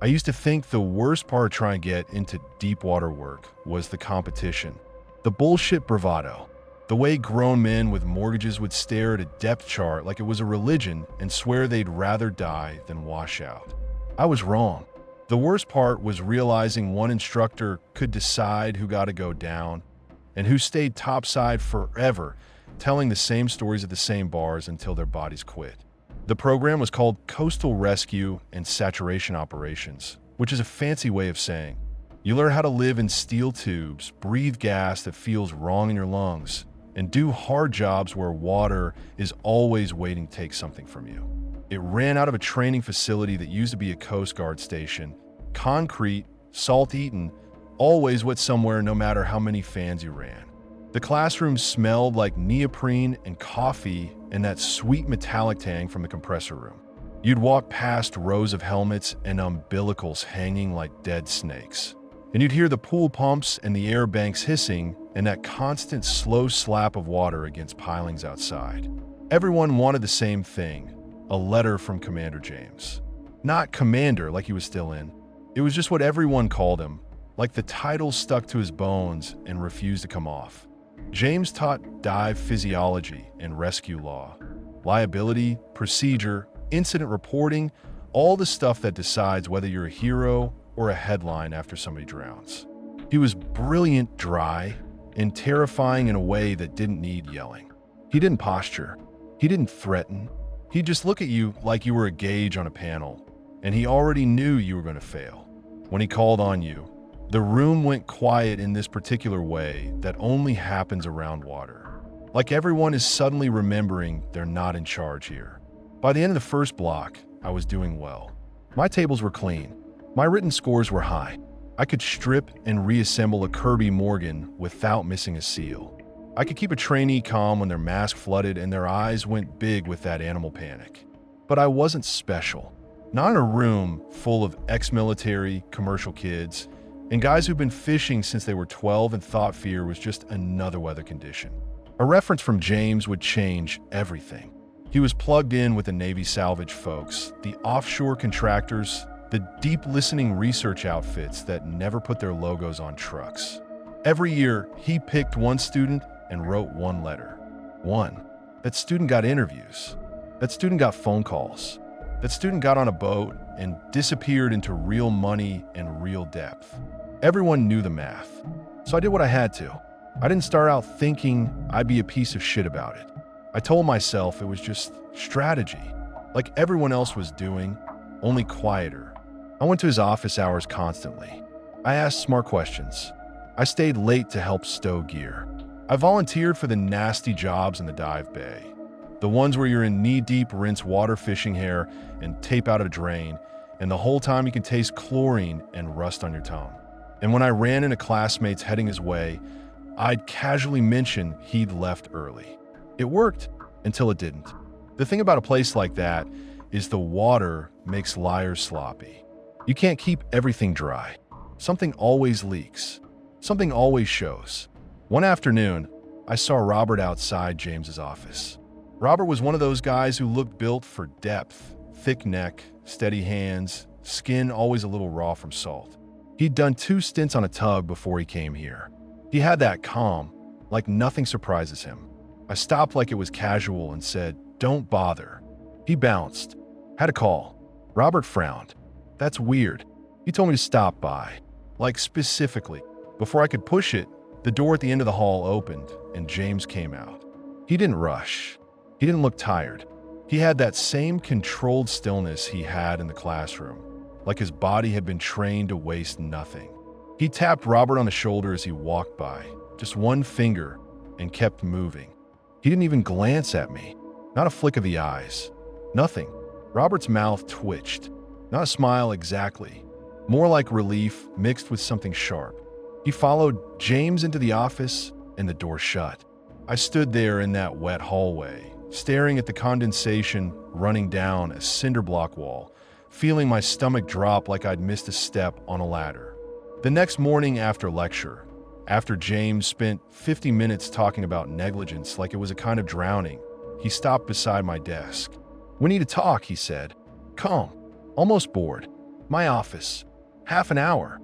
I used to think the worst part trying to get into deep water work was the competition. The bullshit bravado. The way grown men with mortgages would stare at a depth chart like it was a religion and swear they'd rather die than wash out. I was wrong. The worst part was realizing one instructor could decide who got to go down and who stayed topside forever, telling the same stories at the same bars until their bodies quit. The program was called Coastal Rescue and Saturation Operations, which is a fancy way of saying you learn how to live in steel tubes, breathe gas that feels wrong in your lungs, and do hard jobs where water is always waiting to take something from you. It ran out of a training facility that used to be a Coast Guard station. Concrete, salt-eaten, always wet somewhere no matter how many fans you ran. The classroom smelled like neoprene and coffee and that sweet metallic tang from the compressor room. You'd walk past rows of helmets and umbilicals hanging like dead snakes. And you'd hear the pool pumps and the air banks hissing and that constant slow slap of water against pilings outside. Everyone wanted the same thing, a letter from Commander James. Not Commander like he was still in. It was just what everyone called him, like the title stuck to his bones and refused to come off. James taught dive physiology and rescue law, liability, procedure, incident reporting, all the stuff that decides whether you're a hero or a headline after somebody drowns. He was brilliant, dry, and terrifying in a way that didn't need yelling. He didn't posture. He didn't threaten. He'd just look at you like you were a gauge on a panel, and he already knew you were going to fail. When he called on you, the room went quiet in this particular way that only happens around water. Like everyone is suddenly remembering they're not in charge here. By the end of the first block, I was doing well. My tables were clean. My written scores were high. I could strip and reassemble a Kirby Morgan without missing a seal. I could keep a trainee calm when their mask flooded and their eyes went big with that animal panic. But I wasn't special. Not in a room full of ex-military, commercial kids, and guys who've been fishing since they were 12 and thought fear was just another weather condition. A reference from James would change everything. He was plugged in with the Navy salvage folks, the offshore contractors, the deep listening research outfits that never put their logos on trucks. Every year, he picked one student and wrote one letter. One. That student got interviews. That student got phone calls. That student got on a boat and disappeared into real money and real depth. Everyone knew the math, so I did what I had to. I didn't start out thinking I'd be a piece of shit about it. I told myself it was just strategy, like everyone else was doing, only quieter. I went to his office hours constantly. I asked smart questions. I stayed late to help stow gear. I volunteered for the nasty jobs in the dive bay. The ones where you're in knee-deep rinse water fishing hair and tape out a drain, and the whole time you can taste chlorine and rust on your tongue. And when I ran into classmates heading his way, I'd casually mention he'd left early. It worked until it didn't. The thing about a place like that is the water makes liars sloppy. You can't keep everything dry. Something always leaks. Something always shows. One afternoon, I saw Robert outside James's office. Robert was one of those guys who looked built for depth, thick neck, steady hands, skin always a little raw from salt. He'd done 2 stints on a tug before he came here. He had that calm, like nothing surprises him. I stopped like it was casual and said, "Don't bother." He bounced. Had a call. Robert frowned. "That's weird." He told me to stop by. Like specifically. Before I could push it, the door at the end of the hall opened and James came out. He didn't rush. He didn't look tired. He had that same controlled stillness he had in the classroom, like his body had been trained to waste nothing. He tapped Robert on the shoulder as he walked by, just one finger, and kept moving. He didn't even glance at me. Not a flick of the eyes. Nothing. Robert's mouth twitched. Not a smile exactly. More like relief mixed with something sharp. He followed James into the office and the door shut. I stood there in that wet hallway, staring at the condensation running down a cinder block wall, feeling my stomach drop like I'd missed a step on a ladder. The next morning after lecture, after James spent 50 minutes talking about negligence like it was a kind of drowning, he stopped beside my desk. "We need to talk," he said. Calm, almost bored. My office. Half an hour.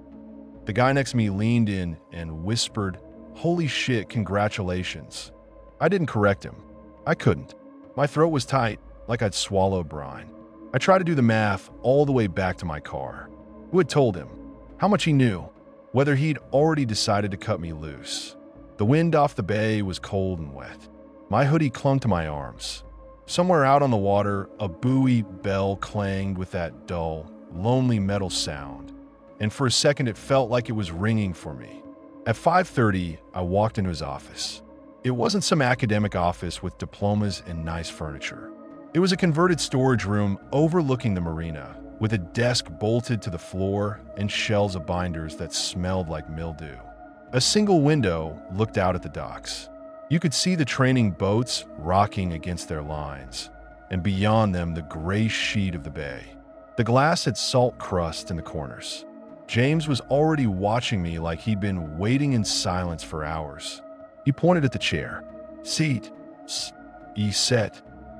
The guy next to me leaned in and whispered, "Holy shit, congratulations." I didn't correct him. I couldn't. My throat was tight, like I'd swallowed brine. I tried to do the math all the way back to my car. Who had told him? How much he knew? Whether he'd already decided to cut me loose. The wind off the bay was cold and wet. My hoodie clung to my arms. Somewhere out on the water, a buoy bell clanged with that dull, lonely metal sound, and for a second it felt like it was ringing for me. At 5:30, I walked into his office. It wasn't some academic office with diplomas and nice furniture. It was a converted storage room overlooking the marina, with a desk bolted to the floor and shelves of binders that smelled like mildew. A single window looked out at the docks. You could see the training boats rocking against their lines, and beyond them the gray sheet of the bay. The glass had salt crust in the corners. James was already watching me like he'd been waiting in silence for hours. He pointed at the chair. "Seat," he said.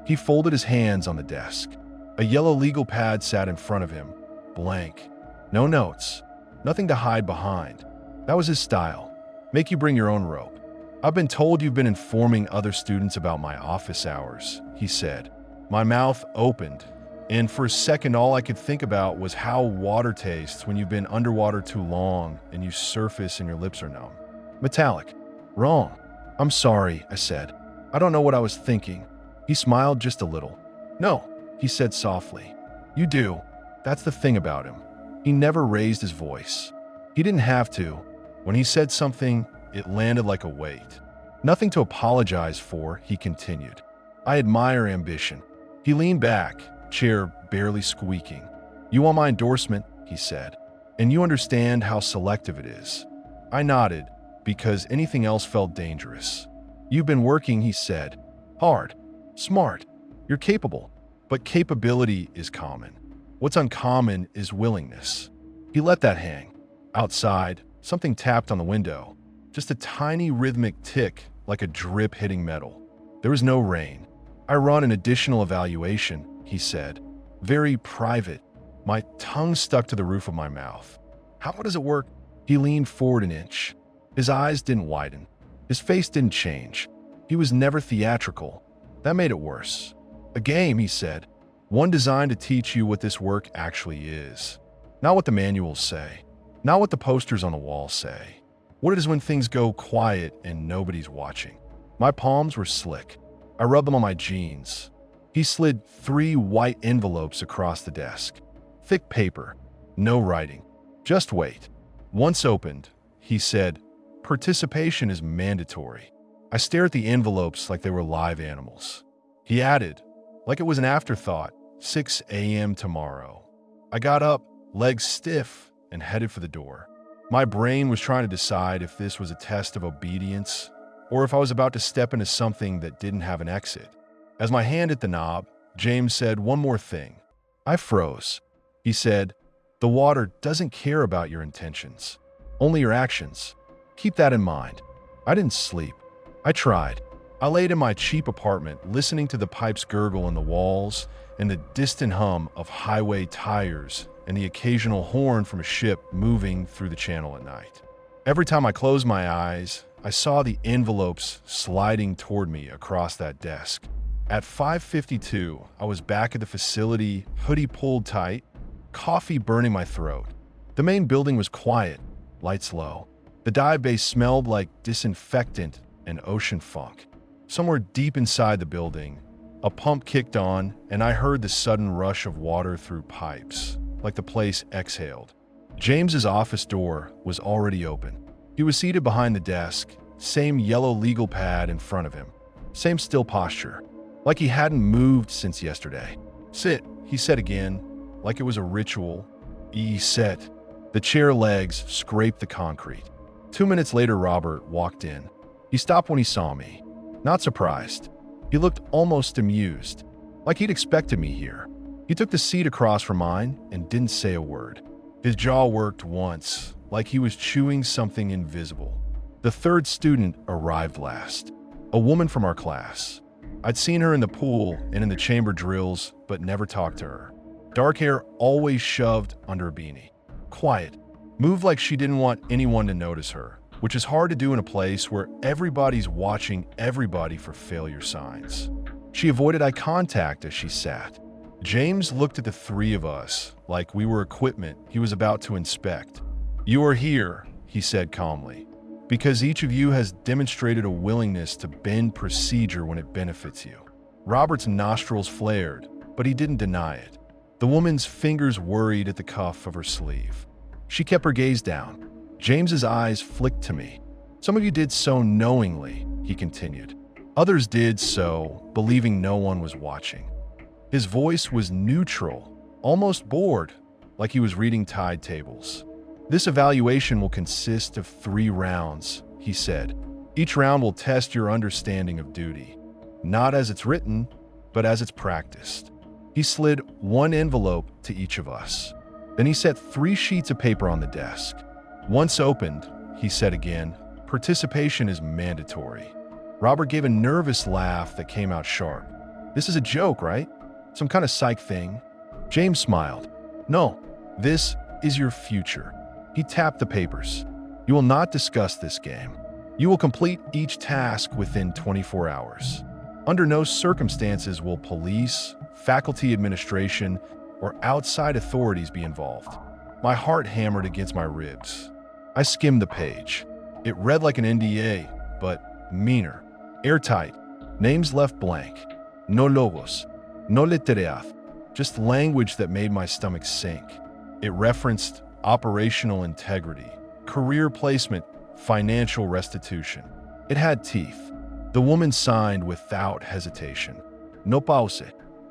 He folded his hands on the desk. A yellow legal pad sat in front of him, blank. No notes, nothing to hide behind. That was his style. Make you bring your own rope. "I've been told you've been informing other students about my office hours," he said. My mouth opened, and for a second all I could think about was how water tastes when you've been underwater too long and you surface and your lips are numb. Metallic. "Wrong. I'm sorry," I said. "I don't know what I was thinking." He smiled just a little. "No," he said softly. "You do." That's the thing about him. He never raised his voice. He didn't have to. When he said something, it landed like a weight. "Nothing to apologize for," he continued. "I admire ambition." He leaned back, chair barely squeaking. "You want my endorsement," he said, "and you understand how selective it is." I nodded, because anything else felt dangerous. "You've been working," he said. "Hard. Smart. You're capable. But capability is common. What's uncommon is willingness." He let that hang. Outside, something tapped on the window. Just a tiny rhythmic tick, like a drip hitting metal. There was no rain. "I run an additional evaluation," he said. "Very private." My tongue stuck to the roof of my mouth. "How does it work?" He leaned forward an inch. His eyes didn't widen. His face didn't change. He was never theatrical. That made it worse. "A game," he said. "One designed to teach you what this work actually is. Not what the manuals say. Not what the posters on the wall say. What it is when things go quiet and nobody's watching." My palms were slick. I rubbed them on my jeans. He slid 3 white envelopes across the desk. Thick paper. No writing. "Just wait." Once opened, he said, "Participation is mandatory." I stared at the envelopes like they were live animals. He added, like it was an afterthought, 6 a.m. tomorrow. I got up, legs stiff, and headed for the door. My brain was trying to decide if this was a test of obedience or if I was about to step into something that didn't have an exit. As my hand hit the knob, James said one more thing. I froze. He said, "The water doesn't care about your intentions, only your actions. Keep that in mind." I didn't sleep. I tried. I laid in my cheap apartment, listening to the pipes gurgle in the walls and the distant hum of highway tires and the occasional horn from a ship moving through the channel at night. Every time I closed my eyes, I saw the envelopes sliding toward me across that desk. At 5:52, I was back at the facility, hoodie pulled tight, coffee burning my throat. The main building was quiet, lights low. The dive bay smelled like disinfectant and ocean funk. Somewhere deep inside the building, a pump kicked on and I heard the sudden rush of water through pipes, like the place exhaled. James's office door was already open. He was seated behind the desk, same yellow legal pad in front of him, same still posture, like he hadn't moved since yesterday. "Sit," he said again, like it was a ritual. He sat. The chair legs scraped the concrete. 2 minutes later, Robert walked in. He stopped when he saw me. Not surprised. He looked almost amused, like he'd expected me here. He took the seat across from mine and didn't say a word. His jaw worked once, like he was chewing something invisible. The third student arrived last, a woman from our class. I'd seen her in the pool and in the chamber drills, but never talked to her. Dark hair always shoved under a beanie. Quiet. Moved like she didn't want anyone to notice her, which is hard to do in a place where everybody's watching everybody for failure signs. She avoided eye contact as she sat. James looked at the three of us like we were equipment he was about to inspect. "You are here," he said calmly, "because each of you has demonstrated a willingness to bend procedure when it benefits you." Robert's nostrils flared, but he didn't deny it. The woman's fingers worried at the cuff of her sleeve. She kept her gaze down. James's eyes flicked to me. "Some of you did so knowingly," he continued. "Others did so believing no one was watching." His voice was neutral, almost bored, like he was reading tide tables. "This evaluation will consist of 3 rounds," he said. "Each round will test your understanding of duty, not as it's written, but as it's practiced." He slid 1 envelope to each of us. Then he set 3 sheets of paper on the desk. "Once opened," he said again, "participation is mandatory." Robert gave a nervous laugh that came out sharp. "This is a joke, right? Some kind of psych thing?" James smiled. "No, this is your future." He tapped the papers. "You will not discuss this game. You will complete each task within 24 hours. Under no circumstances will police, faculty administration, or outside authorities be involved." My heart hammered against my ribs. I skimmed the page. It read like an NDA, but meaner. Airtight. Names left blank. No logos. No letteridad. Just language that made my stomach sink. It referenced operational integrity, career placement, financial restitution. It had teeth. The woman signed without hesitation. No pause.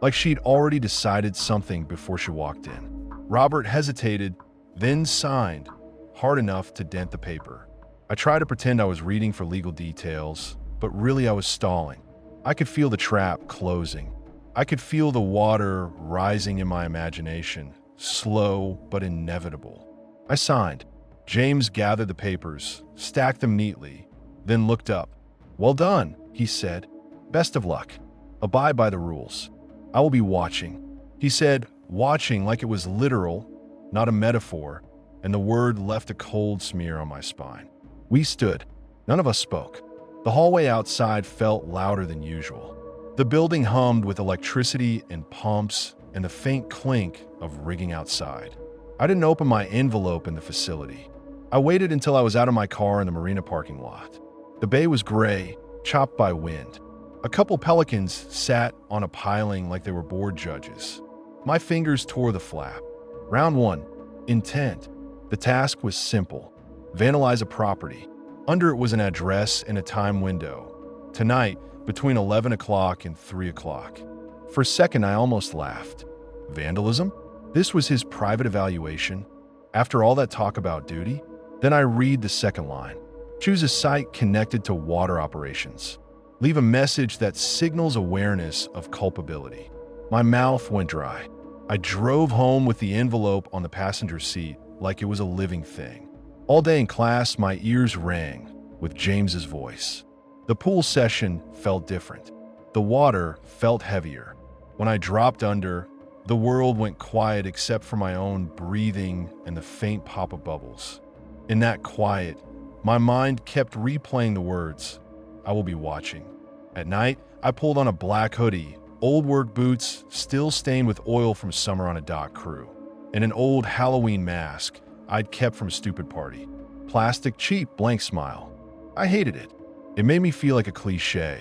Like she'd already decided something before she walked in. Robert hesitated, then signed, hard enough to dent the paper. I tried to pretend I was reading for legal details, but really I was stalling. I could feel the trap closing. I could feel the water rising in my imagination, slow but inevitable. I signed. James gathered the papers, stacked them neatly, then looked up. "Well done," he said. "Best of luck. Abide by the rules. I will be watching." He said watching like it was literal, not a metaphor, and the word left a cold smear on my spine. We stood. None of us spoke. The hallway outside felt louder than usual. The building hummed with electricity and pumps and the faint clink of rigging outside. I didn't open my envelope in the facility. I waited until I was out of my car in the marina parking lot. The bay was gray, chopped by wind. A couple pelicans sat on a piling like they were board judges. My fingers tore the flap. Round 1. Intent. The task was simple. Vandalize a property. Under it was an address and a time window. Tonight, between 11 o'clock and 3 o'clock. For a second, I almost laughed. Vandalism? This was his private evaluation? After all that talk about duty? Then I read the second line. Choose a site connected to water operations. Leave a message that signals awareness of culpability. My mouth went dry. I drove home with the envelope on the passenger seat like it was a living thing. All day in class, my ears rang with James's voice. The pool session felt different. The water felt heavier. When I dropped under, the world went quiet except for my own breathing and the faint pop of bubbles. In that quiet, my mind kept replaying the words, "I will be watching." At night, I pulled on a black hoodie, old work boots still stained with oil from summer on a dock crew, and an old Halloween mask I'd kept from a stupid party. Plastic cheap, blank smile. I hated it. It made me feel like a cliche,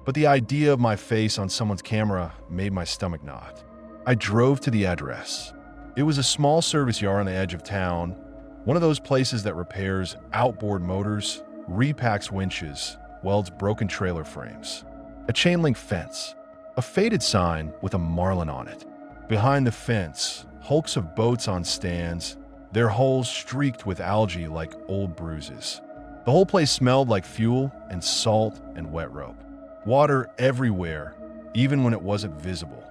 but the idea of my face on someone's camera made my stomach knot. I drove to the address. It was a small service yard on the edge of town, one of those places that repairs outboard motors, repacks winches, welds broken trailer frames. A chain link fence. A faded sign with a marlin on it. Behind the fence, hulks of boats on stands, their hulls streaked with algae like old bruises. The whole place smelled like fuel and salt and wet rope. Water everywhere, even when it wasn't visible.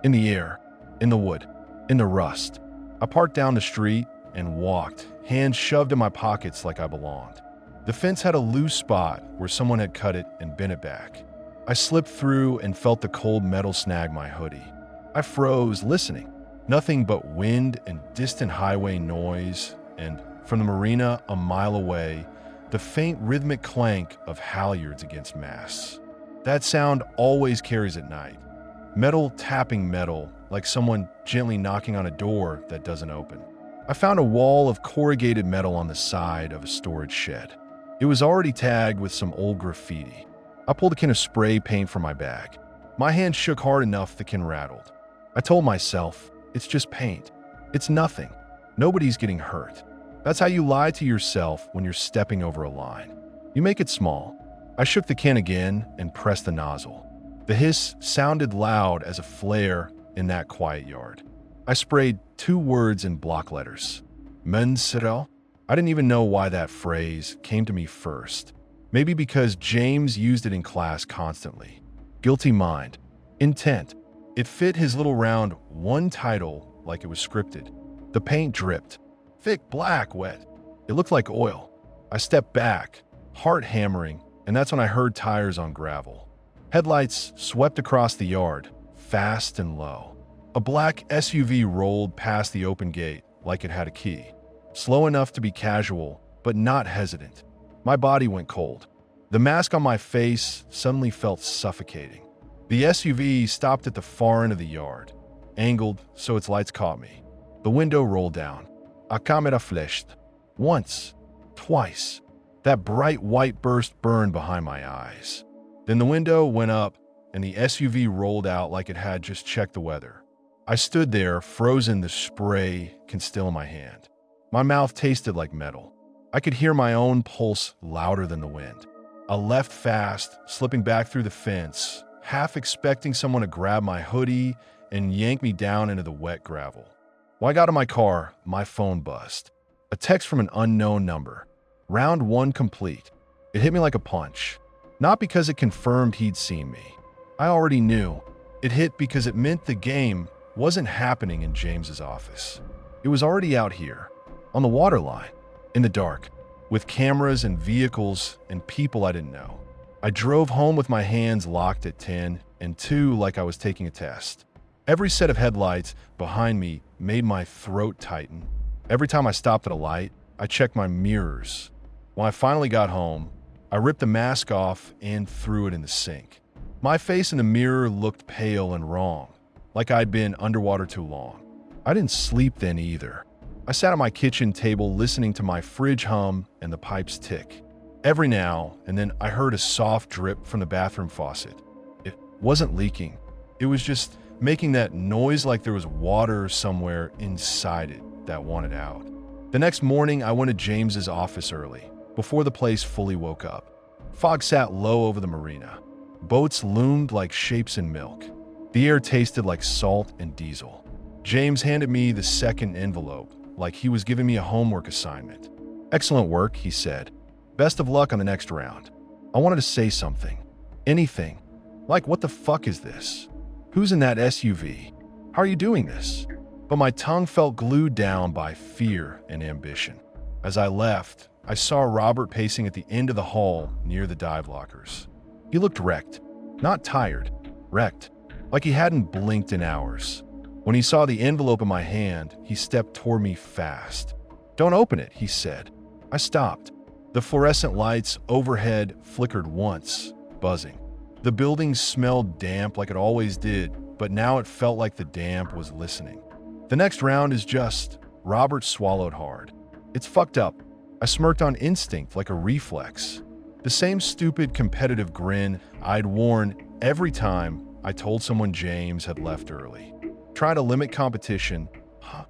In the air, in the wood, in the rust. I parked down the street and walked, hands shoved in my pockets like I belonged. The fence had a loose spot where someone had cut it and bent it back. I slipped through and felt the cold metal snag my hoodie. I froze, listening. Nothing but wind and distant highway noise, and from the marina a mile away, the faint rhythmic clank of halyards against masts. That sound always carries at night. Metal tapping metal, like someone gently knocking on a door that doesn't open. I found a wall of corrugated metal on the side of a storage shed. It was already tagged with some old graffiti. I pulled a can of spray paint from my bag. My hand shook hard enough the can rattled. I told myself, it's just paint. It's nothing. Nobody's getting hurt. That's how you lie to yourself when you're stepping over a line. You make it small. I shook the can again and pressed the nozzle. The hiss sounded loud as a flare in that quiet yard. I sprayed 2 words in block letters. Mensero? I didn't even know why that phrase came to me first. Maybe because James used it in class constantly. Guilty mind. Intent. It fit his little round one title like it was scripted. The paint dripped. Thick, black, wet. It looked like oil. I stepped back, heart hammering, and that's when I heard tires on gravel. Headlights swept across the yard, fast and low. A black SUV rolled past the open gate like it had a key. Slow enough to be casual, but not hesitant. My body went cold. The mask on my face suddenly felt suffocating. The SUV stopped at the far end of the yard, angled so its lights caught me. The window rolled down. A camera flashed. Once, twice. That bright white burst burned behind my eyes. Then the window went up and the SUV rolled out like it had just checked the weather. I stood there, frozen, the spray can still in my hand. My mouth tasted like metal. I could hear my own pulse louder than the wind. I left fast, slipping back through the fence, half expecting someone to grab my hoodie and yank me down into the wet gravel. When I got in my car, my phone buzzed. A text from an unknown number. Round 1 complete. It hit me like a punch. Not because it confirmed he'd seen me. I already knew. It hit because it meant the game wasn't happening in James's office. It was already out here, on the waterline, in the dark, with cameras and vehicles and people I didn't know. I drove home with my hands locked at 10 and 2 like I was taking a test. Every set of headlights behind me made my throat tighten. Every time I stopped at a light, I checked my mirrors. When I finally got home, I ripped the mask off and threw it in the sink. My face in the mirror looked pale and wrong, like I'd been underwater too long. I didn't sleep then either. I sat at my kitchen table listening to my fridge hum and the pipes tick. Every now and then I heard a soft drip from the bathroom faucet. It wasn't leaking. It was just making that noise like there was water somewhere inside it that wanted out. The next morning, I went to James's office early, before the place fully woke up. Fog sat low over the marina. Boats loomed like shapes in milk. The air tasted like salt and diesel. James handed me the second envelope, like he was giving me a homework assignment. "Excellent work," he said. "Best of luck on the next round." I wanted to say something. Anything. Like, what the fuck is this? Who's in that SUV? How are you doing this? But my tongue felt glued down by fear and ambition. As I left, I saw Robert pacing at the end of the hall near the dive lockers. He looked wrecked. Not tired. Wrecked. Like he hadn't blinked in hours. When he saw the envelope in my hand, he stepped toward me fast. "Don't open it," he said. I stopped. The fluorescent lights overhead flickered once, buzzing. The building smelled damp like it always did, but now it felt like the damp was listening. "The next round is just..." Robert swallowed hard. "It's fucked up." I smirked on instinct like a reflex. The same stupid competitive grin I'd worn every time I told someone James had left early. "Try to limit competition." "Huh,"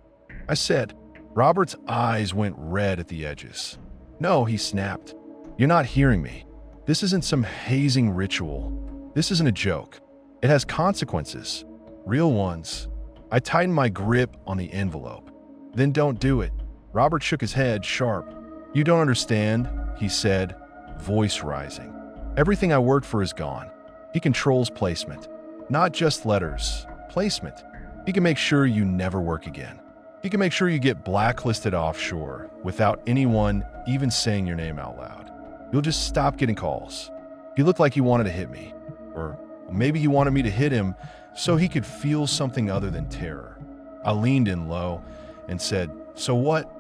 I said. Robert's eyes went red at the edges. "No," he snapped. "You're not hearing me. This isn't some hazing ritual. This isn't a joke. It has consequences. Real ones." I tightened my grip on the envelope. "Then don't do it." Robert shook his head, sharp. "You don't understand," he said, voice rising. "Everything I worked for is gone. He controls placement. Not just letters. Placement. He can make sure you never work again. He can make sure you get blacklisted offshore without anyone even saying your name out loud. You'll just stop getting calls." He looked like he wanted to hit me. Or maybe he wanted me to hit him so he could feel something other than terror. I leaned in low and said, "So what?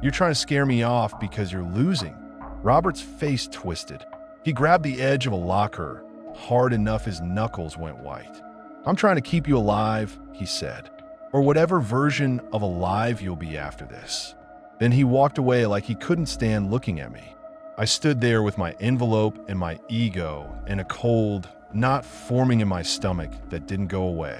You're trying to scare me off because you're losing?" Robert's face twisted. He grabbed the edge of a locker hard enough his knuckles went white. "I'm trying to keep you alive," he said, "or whatever version of alive you'll be after this." Then he walked away like he couldn't stand looking at me. I stood there with my envelope and my ego and a cold knot forming in my stomach that didn't go away.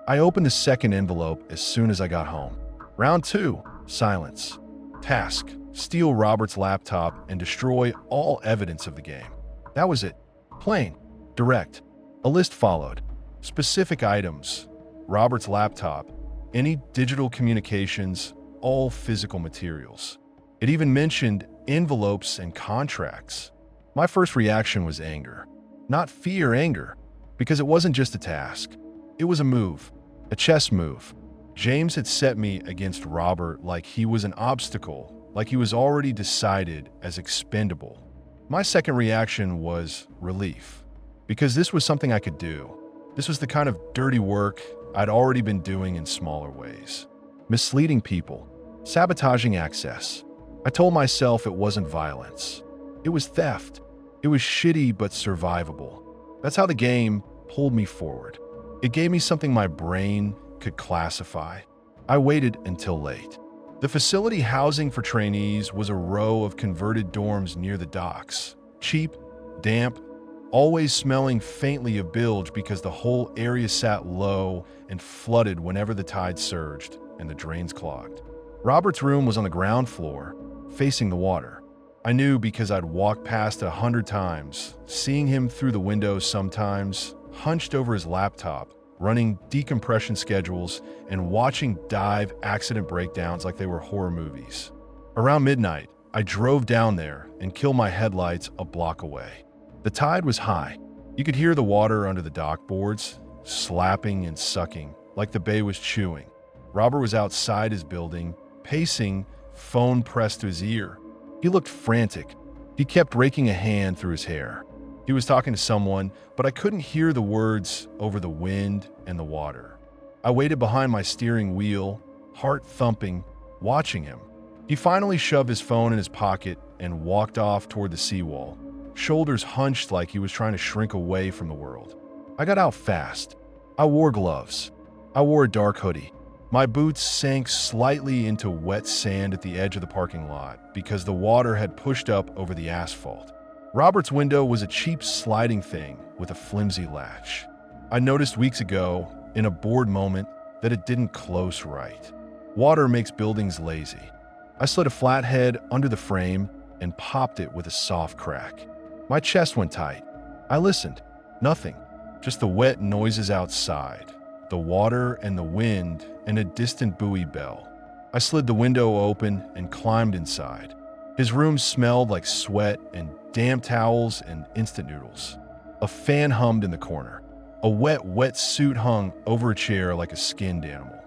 I opened the second envelope as soon as I got home. Round 2, silence. Task, steal Robert's laptop and destroy all evidence of the game. That was it. Plain, direct. A list followed. Specific items, Robert's laptop, any digital communications, all physical materials. It even mentioned envelopes and contracts. My first reaction was anger. Not fear, anger, because it wasn't just a task. It was a move, a chess move. James had set me against Robert like he was an obstacle, like he was already decided as expendable. My second reaction was relief, because this was something I could do. This was the kind of dirty work I'd already been doing in smaller ways. Misleading people, sabotaging access. I told myself it wasn't violence. It was theft. It was shitty but survivable. That's how the game pulled me forward. It gave me something my brain could classify. I waited until late. The facility housing for trainees was a row of converted dorms near the docks. Cheap, damp, always smelling faintly of bilge because the whole area sat low and flooded whenever the tide surged and the drains clogged. Robert's room was on the ground floor, facing the water. I knew because I'd walked past it 100 times, seeing him through the windows sometimes, hunched over his laptop, running decompression schedules, and watching dive accident breakdowns like they were horror movies. Around midnight, I drove down there and killed my headlights a block away. The tide was high. You could hear the water under the dock boards, slapping and sucking, like the bay was chewing. Robert was outside his building, pacing, phone pressed to his ear. He looked frantic. He kept raking a hand through his hair. He was talking to someone, but I couldn't hear the words over the wind and the water. I waited behind my steering wheel, heart thumping, watching him. He finally shoved his phone in his pocket and walked off toward the seawall, shoulders hunched like he was trying to shrink away from the world. I got out fast. I wore gloves. I wore a dark hoodie. My boots sank slightly into wet sand at the edge of the parking lot because the water had pushed up over the asphalt. Robert's window was a cheap sliding thing with a flimsy latch. I noticed weeks ago, in a bored moment, that it didn't close right. Water makes buildings lazy. I slid a flathead under the frame and popped it with a soft crack. My chest went tight. I listened. Nothing. Just the wet noises outside, the water and the wind, and a distant buoy bell. I slid the window open and climbed inside. His room smelled like sweat and damp towels and instant noodles. A fan hummed in the corner. A wet suit hung over a chair like a skinned animal.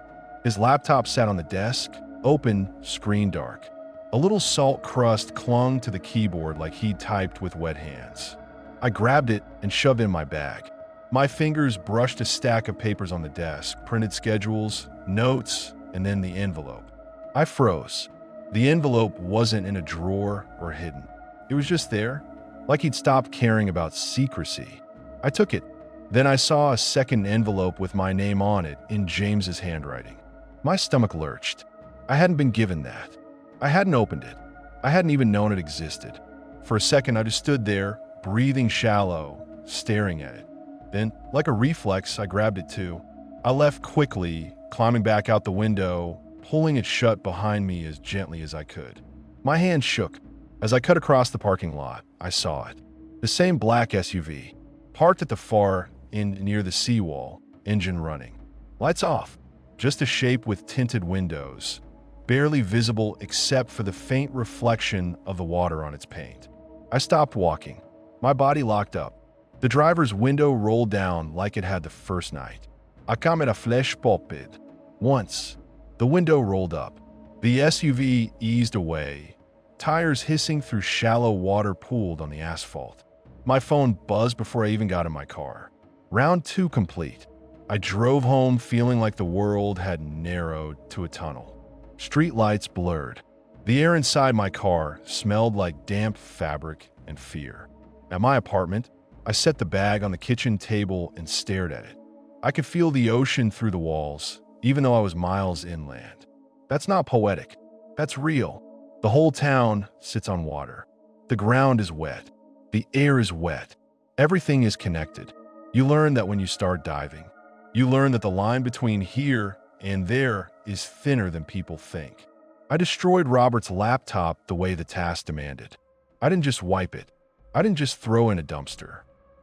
His laptop sat on the desk, open, screen dark. A little salt crust clung to the keyboard like he'd typed with wet hands. I grabbed it and shoved it in my bag. My fingers brushed a stack of papers on the desk, printed schedules, notes, and then the envelope. I froze. The envelope wasn't in a drawer or hidden. It was just there, like he'd stopped caring about secrecy. I took it. Then I saw a second envelope with my name on it in James's handwriting. My stomach lurched. I hadn't been given that. I hadn't opened it. I hadn't even known it existed. For a second, I just stood there, breathing shallow, staring at it. Then, like a reflex, I grabbed it too. I left quickly, climbing back out the window, pulling it shut behind me as gently as I could. My hand shook. As I cut across the parking lot, I saw it. The same black SUV, parked at the far end near the seawall, engine running. Lights off. Just a shape with tinted windows, barely visible except for the faint reflection of the water on its paint. I stopped walking. My body locked up. The driver's window rolled down like it had the first night. A camera flash popped. Once, the window rolled up. The SUV eased away, tires hissing through shallow water pooled on the asphalt. My phone buzzed before I even got in my car. Round 2 complete. I drove home feeling like the world had narrowed to a tunnel. Street lights blurred. The air inside my car smelled like damp fabric and fear. At my apartment, I set the bag on the kitchen table and stared at it. I could feel the ocean through the walls, even though I was miles inland. That's not poetic. That's real. The whole town sits on water. The ground is wet. The air is wet. Everything is connected. You learn that when you start diving. You learn that the line between here and there is thinner than people think. I destroyed Robert's laptop the way the task demanded. I didn't just wipe it. I didn't just throw in a dumpster.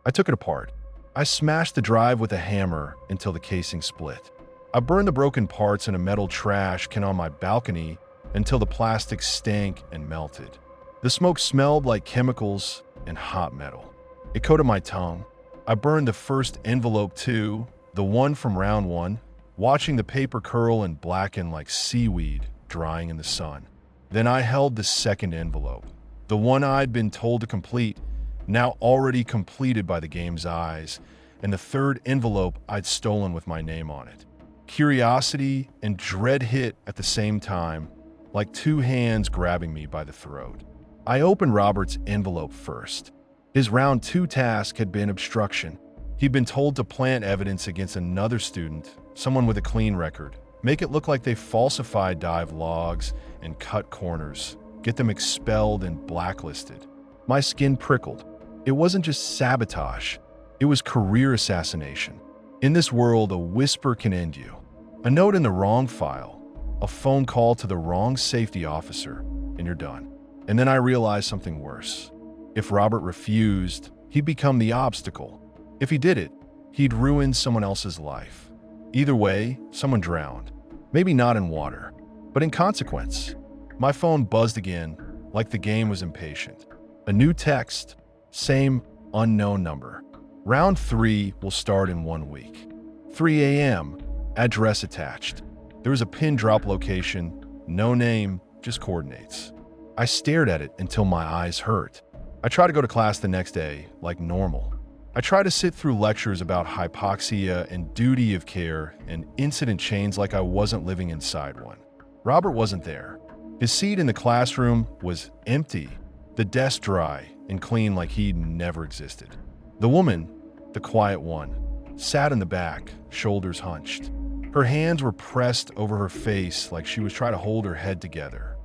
I took it apart. I smashed the drive with a hammer until the casing split. I burned the broken parts in a metal trash can on my balcony until the plastic stank and melted. The smoke smelled like chemicals and hot metal. It coated my tongue. I burned the first envelope too, the one from round one, watching the paper curl and blacken like seaweed drying in the sun. Then I held the second envelope, the one I'd been told to complete, now already completed by the game's eyes, and the third envelope I'd stolen with my name on it. Curiosity and dread hit at the same time, like two hands grabbing me by the throat. I opened Robert's envelope first. His round 2 task had been obstruction. He'd been told to plant evidence against another student, someone with a clean record, make it look like they falsified dive logs and cut corners, get them expelled and blacklisted. My skin prickled. It wasn't just sabotage. It was career assassination. In this world, a whisper can end you. A note in the wrong file, a phone call to the wrong safety officer, and you're done. And then I realized something worse. If Robert refused, he'd become the obstacle. If he did it, he'd ruin someone else's life. Either way, someone drowned. Maybe not in water, but in consequence. My phone buzzed again, like the game was impatient. A new text, same unknown number. Round 3 will start in 1 week. 3 a.m., address attached. There was a pin drop location, no name, just coordinates. I stared at it until my eyes hurt. I tried to go to class the next day, like normal. I tried to sit through lectures about hypoxia and duty of care and incident chains like I wasn't living inside one. Robert wasn't there. His seat in the classroom was empty, the desk dry and clean like he'd never existed. The woman, the quiet one, sat in the back, shoulders hunched. Her hands were pressed over her face like she was trying to hold her head together.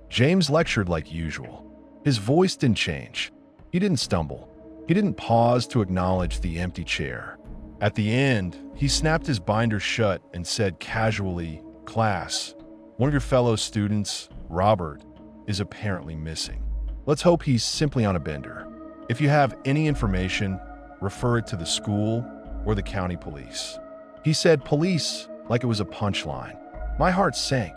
James lectured like usual. His voice didn't change. He didn't stumble. He didn't pause to acknowledge the empty chair. At the end, he snapped his binder shut and said casually, "Class, one of your fellow students, Robert, is apparently missing. Let's hope he's simply on a bender. If you have any information, refer it to the school or the county police." He said police like it was a punchline. My heart sank.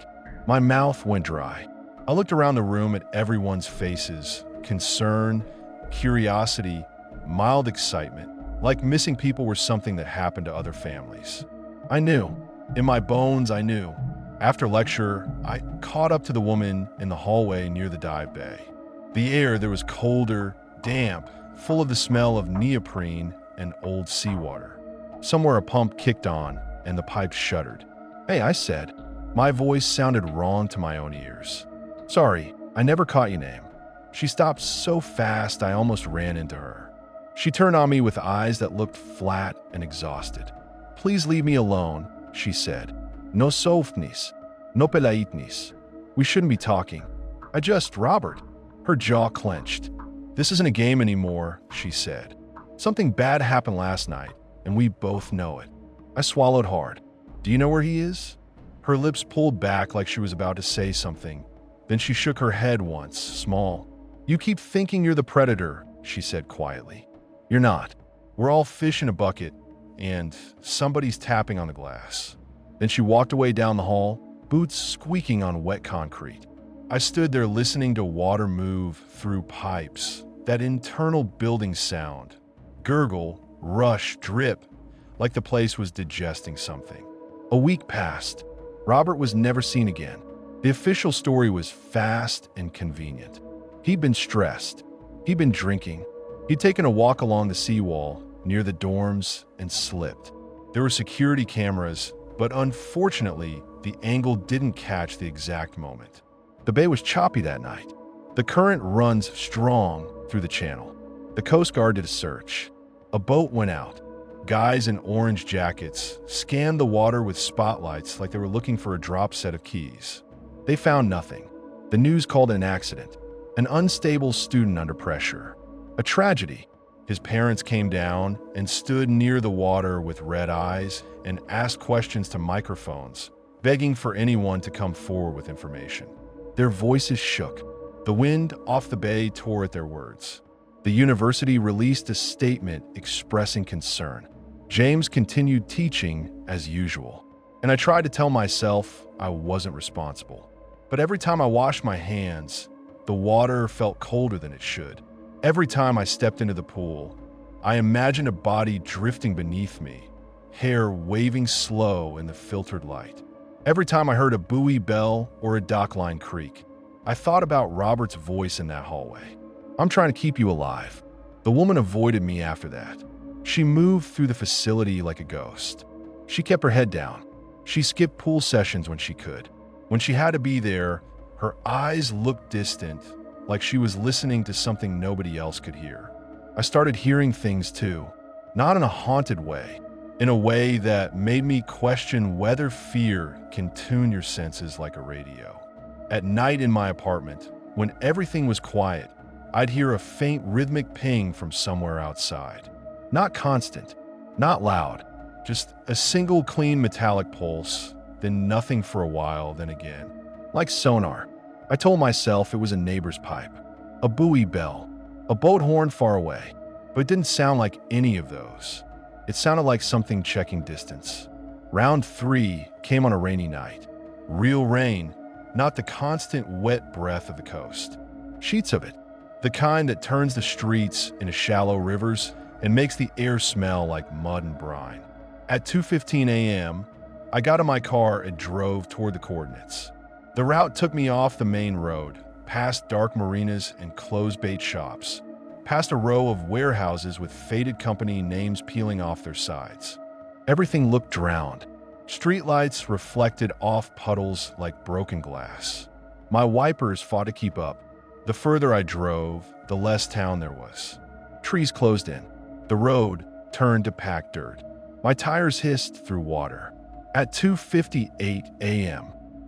My mouth went dry. I looked around the room at everyone's faces, concern, curiosity, mild excitement, like missing people were something that happened to other families. I knew. In my bones, I knew. After lecture, I caught up to the woman in the hallway near the dive bay. The air there was colder, damp, full of the smell of neoprene and old seawater. Somewhere a pump kicked on and the pipe shuddered. "Hey," I said. My voice sounded wrong to my own ears. "Sorry, I never caught your name." She stopped so fast I almost ran into her. She turned on me with eyes that looked flat and exhausted. "Please leave me alone," she said. "No sofnis, no pelaitnis. We shouldn't be talking. Robert." Her jaw clenched. "This isn't a game anymore," she said. "Something bad happened last night, and we both know it." I swallowed hard. "Do you know where he is?" Her lips pulled back like she was about to say something. Then she shook her head once, small. "You keep thinking you're the predator," she said quietly. "You're not. We're all fish in a bucket, and somebody's tapping on the glass." Then she walked away down the hall, boots squeaking on wet concrete. I stood there listening to water move through pipes, that internal building sound. Gurgle, rush, drip, like the place was digesting something. A week passed. Robert was never seen again. The official story was fast and convenient. He'd been stressed. He'd been drinking. He'd taken a walk along the seawall near the dorms and slipped. There were security cameras, but unfortunately, the angle didn't catch the exact moment. The bay was choppy that night. The current runs strong through the channel. The Coast Guard did a search. A boat went out. Guys in orange jackets scanned the water with spotlights like they were looking for a drop set of keys. They found nothing. The news called it an accident, an unstable student under pressure. A tragedy. His parents came down and stood near the water with red eyes and asked questions to microphones, begging for anyone to come forward with information. Their voices shook. The wind off the bay tore at their words. The university released a statement expressing concern. James continued teaching as usual, and I tried to tell myself I wasn't responsible. But every time I washed my hands, the water felt colder than it should. Every time I stepped into the pool, I imagined a body drifting beneath me, hair waving slow in the filtered light. Every time I heard a buoy bell or a dockline creak, I thought about Robert's voice in that hallway. "I'm trying to keep you alive." The woman avoided me after that. She moved through the facility like a ghost. She kept her head down. She skipped pool sessions when she could. When she had to be there, her eyes looked distant, like she was listening to something nobody else could hear. I started hearing things too, not in a haunted way, in a way that made me question whether fear can tune your senses like a radio. At night in my apartment, when everything was quiet, I'd hear a faint rhythmic ping from somewhere outside. Not constant, not loud, just a single clean metallic pulse, then nothing for a while, then again. Like sonar. I told myself it was a neighbor's pipe, a buoy bell, a boat horn far away, but it didn't sound like any of those. It sounded like something checking distance. Round 3 came on a rainy night. Real rain, not the constant wet breath of the coast. Sheets of it, the kind that turns the streets into shallow rivers and makes the air smell like mud and brine. At 2:15 a.m., I got in my car and drove toward the coordinates. The route took me off the main road, past dark marinas and closed bait shops, past a row of warehouses with faded company names peeling off their sides. Everything looked drowned. Streetlights reflected off puddles like broken glass. My wipers fought to keep up. The further I drove, the less town there was. Trees closed in. The road turned to packed dirt. My tires hissed through water. At 2:58 a.m.,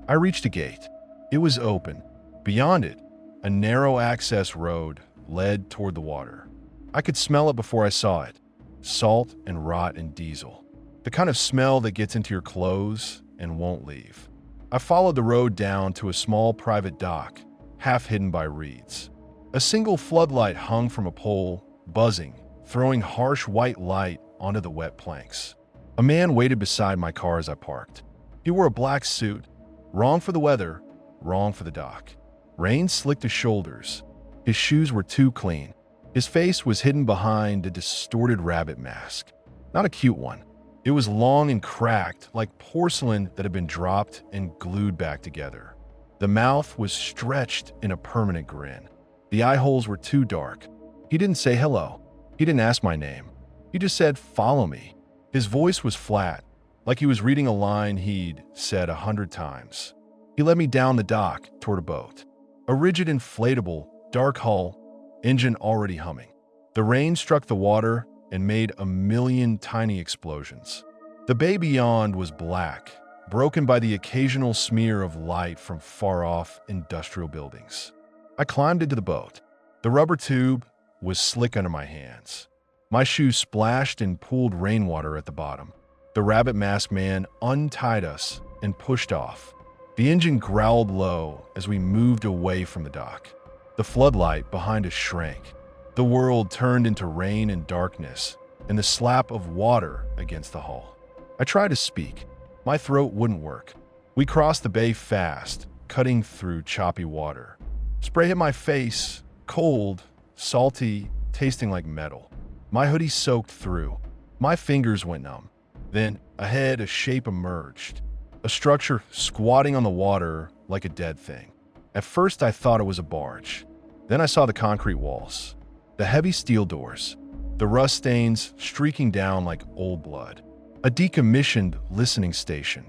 I reached a gate. It was open. Beyond it, a narrow access road led toward the water. I could smell it before I saw it. Salt and rot and diesel. The kind of smell that gets into your clothes and won't leave. I followed the road down to a small private dock, half hidden by reeds. A single floodlight hung from a pole, buzzing, throwing harsh white light onto the wet planks. A man waited beside my car as I parked. He wore a black suit, wrong for the weather, wrong for the dock. Rain slicked his shoulders. His shoes were too clean. His face was hidden behind a distorted rabbit mask. Not a cute one. It was long and cracked, like porcelain that had been dropped and glued back together. The mouth was stretched in a permanent grin. The eye holes were too dark. He didn't say hello. He didn't ask my name. He just said, "Follow me." His voice was flat, like he was reading a line he'd said 100 times. He led me down the dock toward a boat. A rigid inflatable, dark hull, engine already humming. The rain struck the water and made a million tiny explosions. The bay beyond was black, broken by the occasional smear of light from far-off industrial buildings. I climbed into the boat. The rubber tube was slick under my hands. My shoes splashed and pooled rainwater at the bottom. The rabbit mask man untied us and pushed off. The engine growled low as we moved away from the dock. The floodlight behind us shrank. The world turned into rain and darkness, and the slap of water against the hull. I tried to speak. My throat wouldn't work. We crossed the bay fast, cutting through choppy water. Spray hit my face, cold, salty, tasting like metal. My hoodie soaked through. My fingers went numb. Then, ahead, a shape emerged. A structure squatting on the water like a dead thing. At first, I thought it was a barge. Then I saw the concrete walls, the heavy steel doors, the rust stains streaking down like old blood. A decommissioned listening station.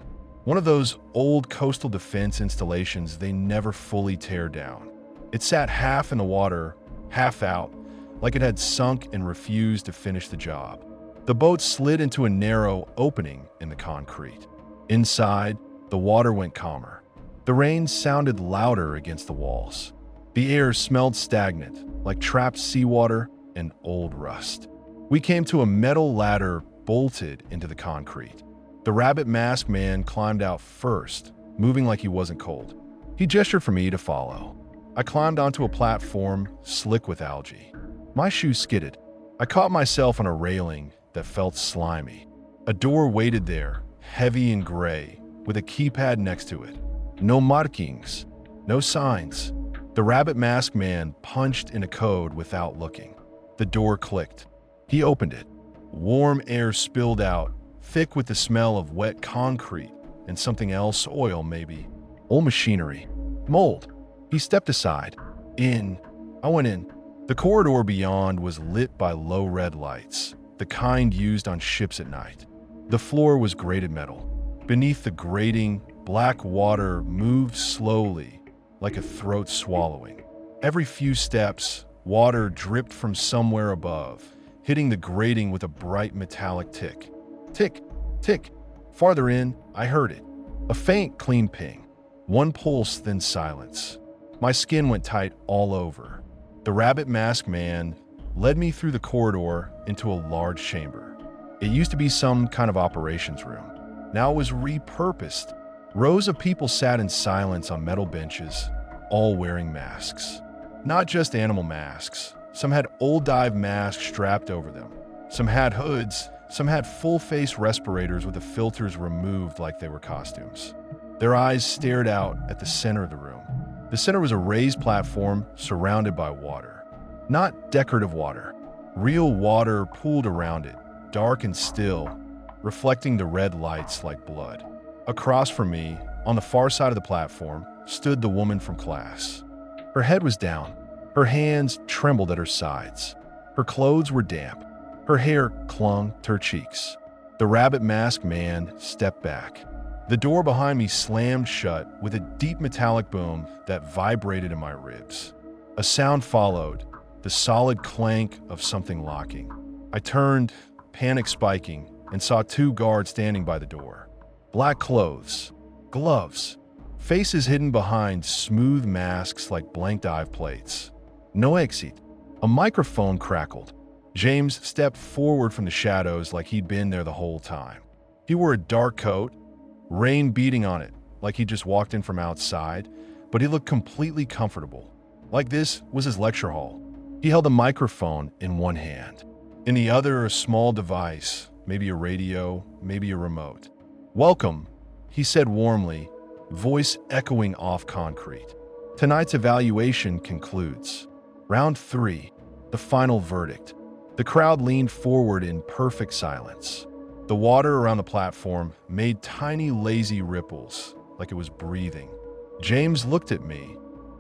One of those old coastal defense installations they never fully tear down. It sat half in the water, half out, like it had sunk and refused to finish the job. The boat slid into a narrow opening in the concrete. Inside, the water went calmer. The rain sounded louder against the walls. The air smelled stagnant, like trapped seawater and old rust. We came to a metal ladder bolted into the concrete. The rabbit masked man climbed out first, moving like he wasn't cold. He gestured for me to follow. I climbed onto a platform slick with algae. My shoes skidded. I caught myself on a railing that felt slimy. A door waited there, heavy and gray, with a keypad next to it. No markings, no signs. The rabbit masked man punched in a code without looking. The door clicked. He opened it. Warm air spilled out, thick with the smell of wet concrete and something else, oil maybe. Old machinery. Mold. He stepped aside. In. I went in. The corridor beyond was lit by low red lights, the kind used on ships at night. The floor was grated metal. Beneath the grating, black water moved slowly, like a throat swallowing. Every few steps, water dripped from somewhere above, hitting the grating with a bright metallic tick. Tick, tick. Farther in, I heard it. A faint, clean ping. One pulse, then silence. My skin went tight all over. The rabbit masked man led me through the corridor into a large chamber. It used to be some kind of operations room. Now it was repurposed. Rows of people sat in silence on metal benches, all wearing masks. Not just animal masks. Some had old dive masks strapped over them. Some had hoods. Some had full-face respirators with the filters removed like they were costumes. Their eyes stared out at the center of the room. The center was a raised platform surrounded by water. Not decorative water. Real water pooled around it, dark and still, reflecting the red lights like blood. Across from me, on the far side of the platform, stood the woman from class. Her head was down. Her hands trembled at her sides. Her clothes were damp. Her hair clung to her cheeks. The rabbit masked man stepped back. The door behind me slammed shut with a deep metallic boom that vibrated in my ribs. A sound followed, the solid clank of something locking. I turned, panic spiking, and saw two guards standing by the door. Black clothes, gloves, faces hidden behind smooth masks like blank dive plates. No exit. A microphone crackled. James stepped forward from the shadows like he'd been there the whole time. He wore a dark coat, rain beating on it like he just walked in from outside, but he looked completely comfortable. Like this was his lecture hall. He held a microphone in one hand. In the other, a small device, maybe a radio, maybe a remote. "Welcome," he said warmly, voice echoing off concrete. "Tonight's evaluation concludes. Round 3, the final verdict." The crowd leaned forward in perfect silence. The water around the platform made tiny lazy ripples, like it was breathing. James looked at me,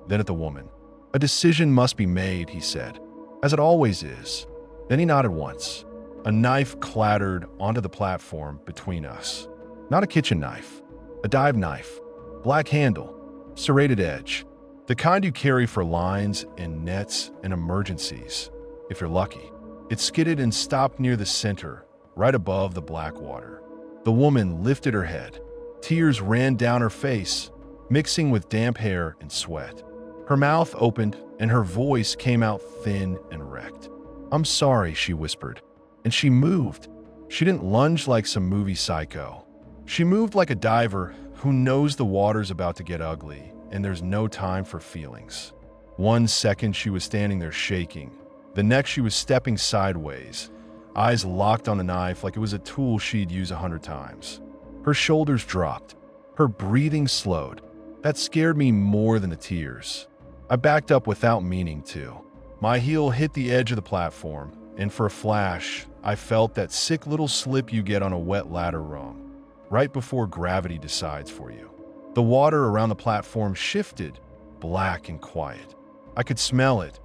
then at the woman. "A decision must be made," he said, "as it always is." Then he nodded once. A knife clattered onto the platform between us. Not a kitchen knife, a dive knife. Black handle, serrated edge. The kind you carry for lines and nets and emergencies, if you're lucky. It skidded and stopped near the center, right above the black water. The woman lifted her head. Tears ran down her face, mixing with damp hair and sweat. Her mouth opened and her voice came out thin and wrecked. "I'm sorry," she whispered. And she moved. She didn't lunge like some movie psycho. She moved like a diver who knows the water's about to get ugly and there's no time for feelings. 1 second she was standing there shaking. The next she was stepping sideways, eyes locked on the knife like it was a tool she'd use 100 times. Her shoulders dropped. Her breathing slowed. That scared me more than the tears. I backed up without meaning to. My heel hit the edge of the platform, and for a flash, I felt that sick little slip you get on a wet ladder rung, right before gravity decides for you. The water around the platform shifted, black and quiet. I could smell it.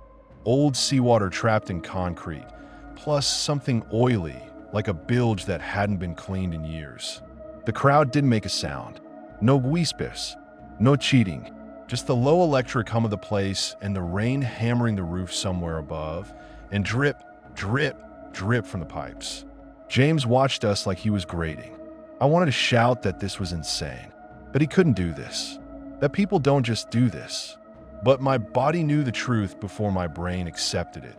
Old seawater trapped in concrete, plus something oily, like a bilge that hadn't been cleaned in years. The crowd didn't make a sound. No whispers, no cheating, just the low electric hum of the place and the rain hammering the roof somewhere above, and drip, drip, drip from the pipes. James watched us like he was grating. I wanted to shout that this was insane, but he couldn't do this, that people don't just do this. But my body knew the truth before my brain accepted it.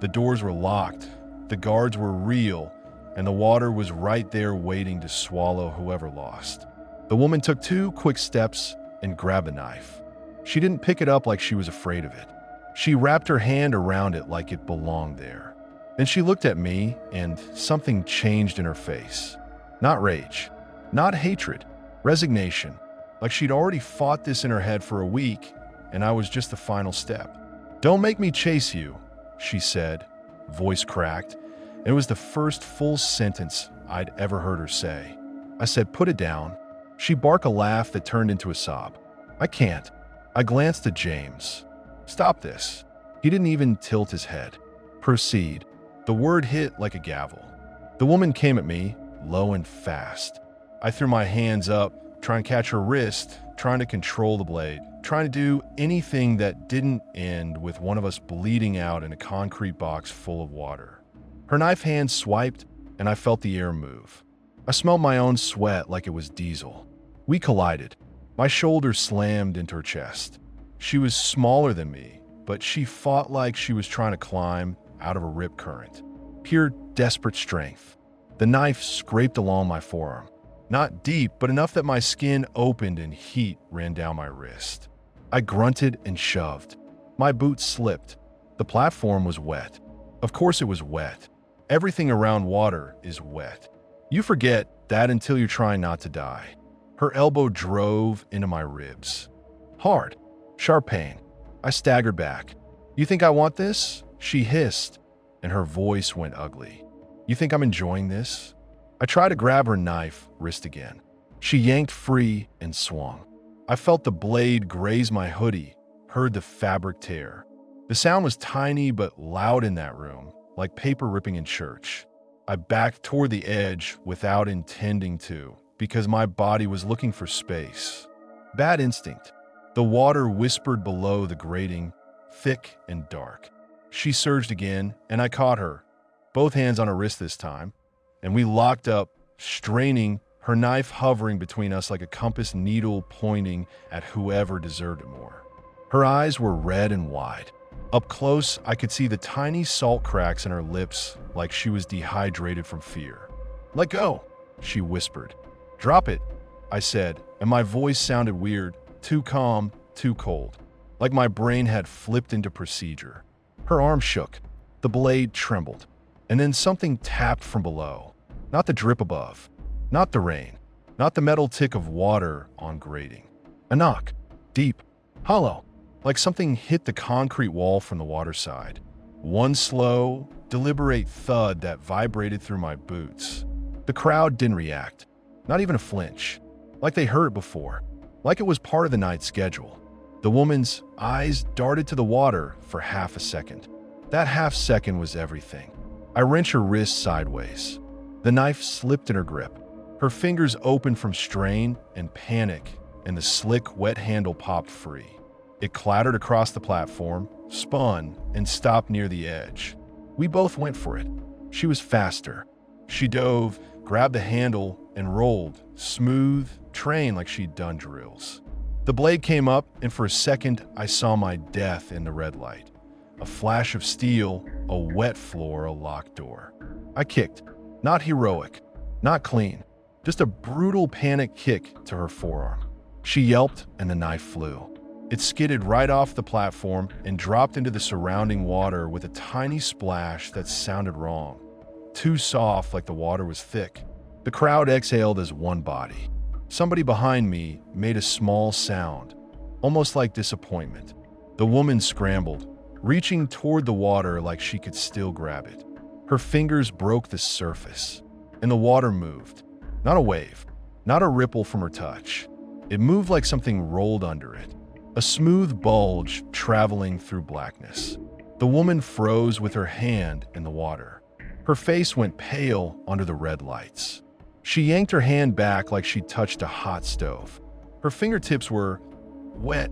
The doors were locked, the guards were real, and the water was right there waiting to swallow whoever lost. The woman took 2 quick steps and grabbed a knife. She didn't pick it up like she was afraid of it. She wrapped her hand around it like it belonged there. Then she looked at me, and something changed in her face. Not rage, not hatred, resignation, like she'd already fought this in her head for a week, and I was just the final step. "Don't make me chase you," she said, voice cracked, and it was the first full sentence I'd ever heard her say. I said, "Put it down." She barked a laugh that turned into a sob. "I can't." I glanced at James. "Stop this." He didn't even tilt his head. "Proceed." The word hit like a gavel. The woman came at me, low and fast. I threw my hands up, trying to catch her wrist, trying to control the blade, trying to do anything that didn't end with one of us bleeding out in a concrete box full of water. Her knife hand swiped, and I felt the air move. I smelled my own sweat like it was diesel. We collided. My shoulders slammed into her chest. She was smaller than me, but she fought like she was trying to climb out of a rip current. Pure, desperate strength. The knife scraped along my forearm. Not deep, but enough that my skin opened and heat ran down my wrist. I grunted and shoved. My boots slipped. The platform was wet. Of course it was wet. Everything around water is wet. You forget that until you're trying not to die. Her elbow drove into my ribs. Hard, sharp pain. I staggered back. "You think I want this?" She hissed, and her voice went ugly. "You think I'm enjoying this?" I tried to grab her knife, wrist again. She yanked free and swung. I felt the blade graze my hoodie, heard the fabric tear. The sound was tiny but loud in that room, like paper ripping in church. I backed toward the edge without intending to, because my body was looking for space. Bad instinct. The water whispered below the grating, thick and dark. She surged again, and I caught her, both hands on her wrist this time, and we locked up, straining, her knife hovering between us like a compass needle pointing at whoever deserved it more. Her eyes were red and wide. Up close, I could see the tiny salt cracks in her lips like she was dehydrated from fear. "Let go," she whispered. "Drop it," I said, and my voice sounded weird, too calm, too cold, like my brain had flipped into procedure. Her arm shook. The blade trembled. And then something tapped from below. Not the drip above. Not the rain. Not the metal tick of water on grating. A knock. Deep. Hollow. Like something hit the concrete wall from the water side. One slow, deliberate thud that vibrated through my boots. The crowd didn't react. Not even a flinch. Like they heard it before. Like it was part of the night's schedule. The woman's eyes darted to the water for half a second. That half second was everything. I wrenched her wrist sideways. The knife slipped in her grip. Her fingers opened from strain and panic, and the slick, wet handle popped free. It clattered across the platform, spun, and stopped near the edge. We both went for it. She was faster. She dove, grabbed the handle, and rolled, smooth, trained like she'd done drills. The blade came up, and for a second, I saw my death in the red light. A flash of steel, a wet floor, a locked door. I kicked. Not heroic. Not clean. Just a brutal panic kick to her forearm. She yelped, and the knife flew. It skidded right off the platform and dropped into the surrounding water with a tiny splash that sounded wrong. Too soft, like the water was thick. The crowd exhaled as one body. Somebody behind me made a small sound, almost like disappointment. The woman scrambled, reaching toward the water like she could still grab it. Her fingers broke the surface, and the water moved. Not a wave, not a ripple from her touch. It moved like something rolled under it, a smooth bulge traveling through blackness. The woman froze with her hand in the water. Her face went pale under the red lights. She yanked her hand back like she'd touched a hot stove. Her fingertips were wet,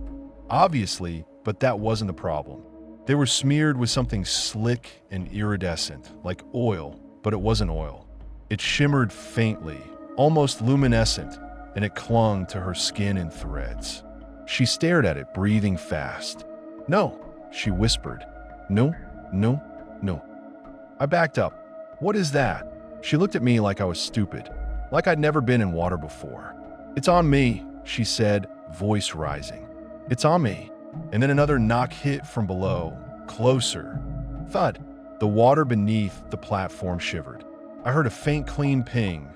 obviously, but that wasn't the problem. They were smeared with something slick and iridescent, like oil, but it wasn't oil. It shimmered faintly, almost luminescent, and it clung to her skin in threads. She stared at it, breathing fast. "No," she whispered. "No, no, no." I backed up. "What is that?" She looked at me like I was stupid, like I'd never been in water before. "It's on me," she said, voice rising. "It's on me." And then another knock hit from below, closer. Thud. The water beneath the platform shivered. I heard a faint, clean ping,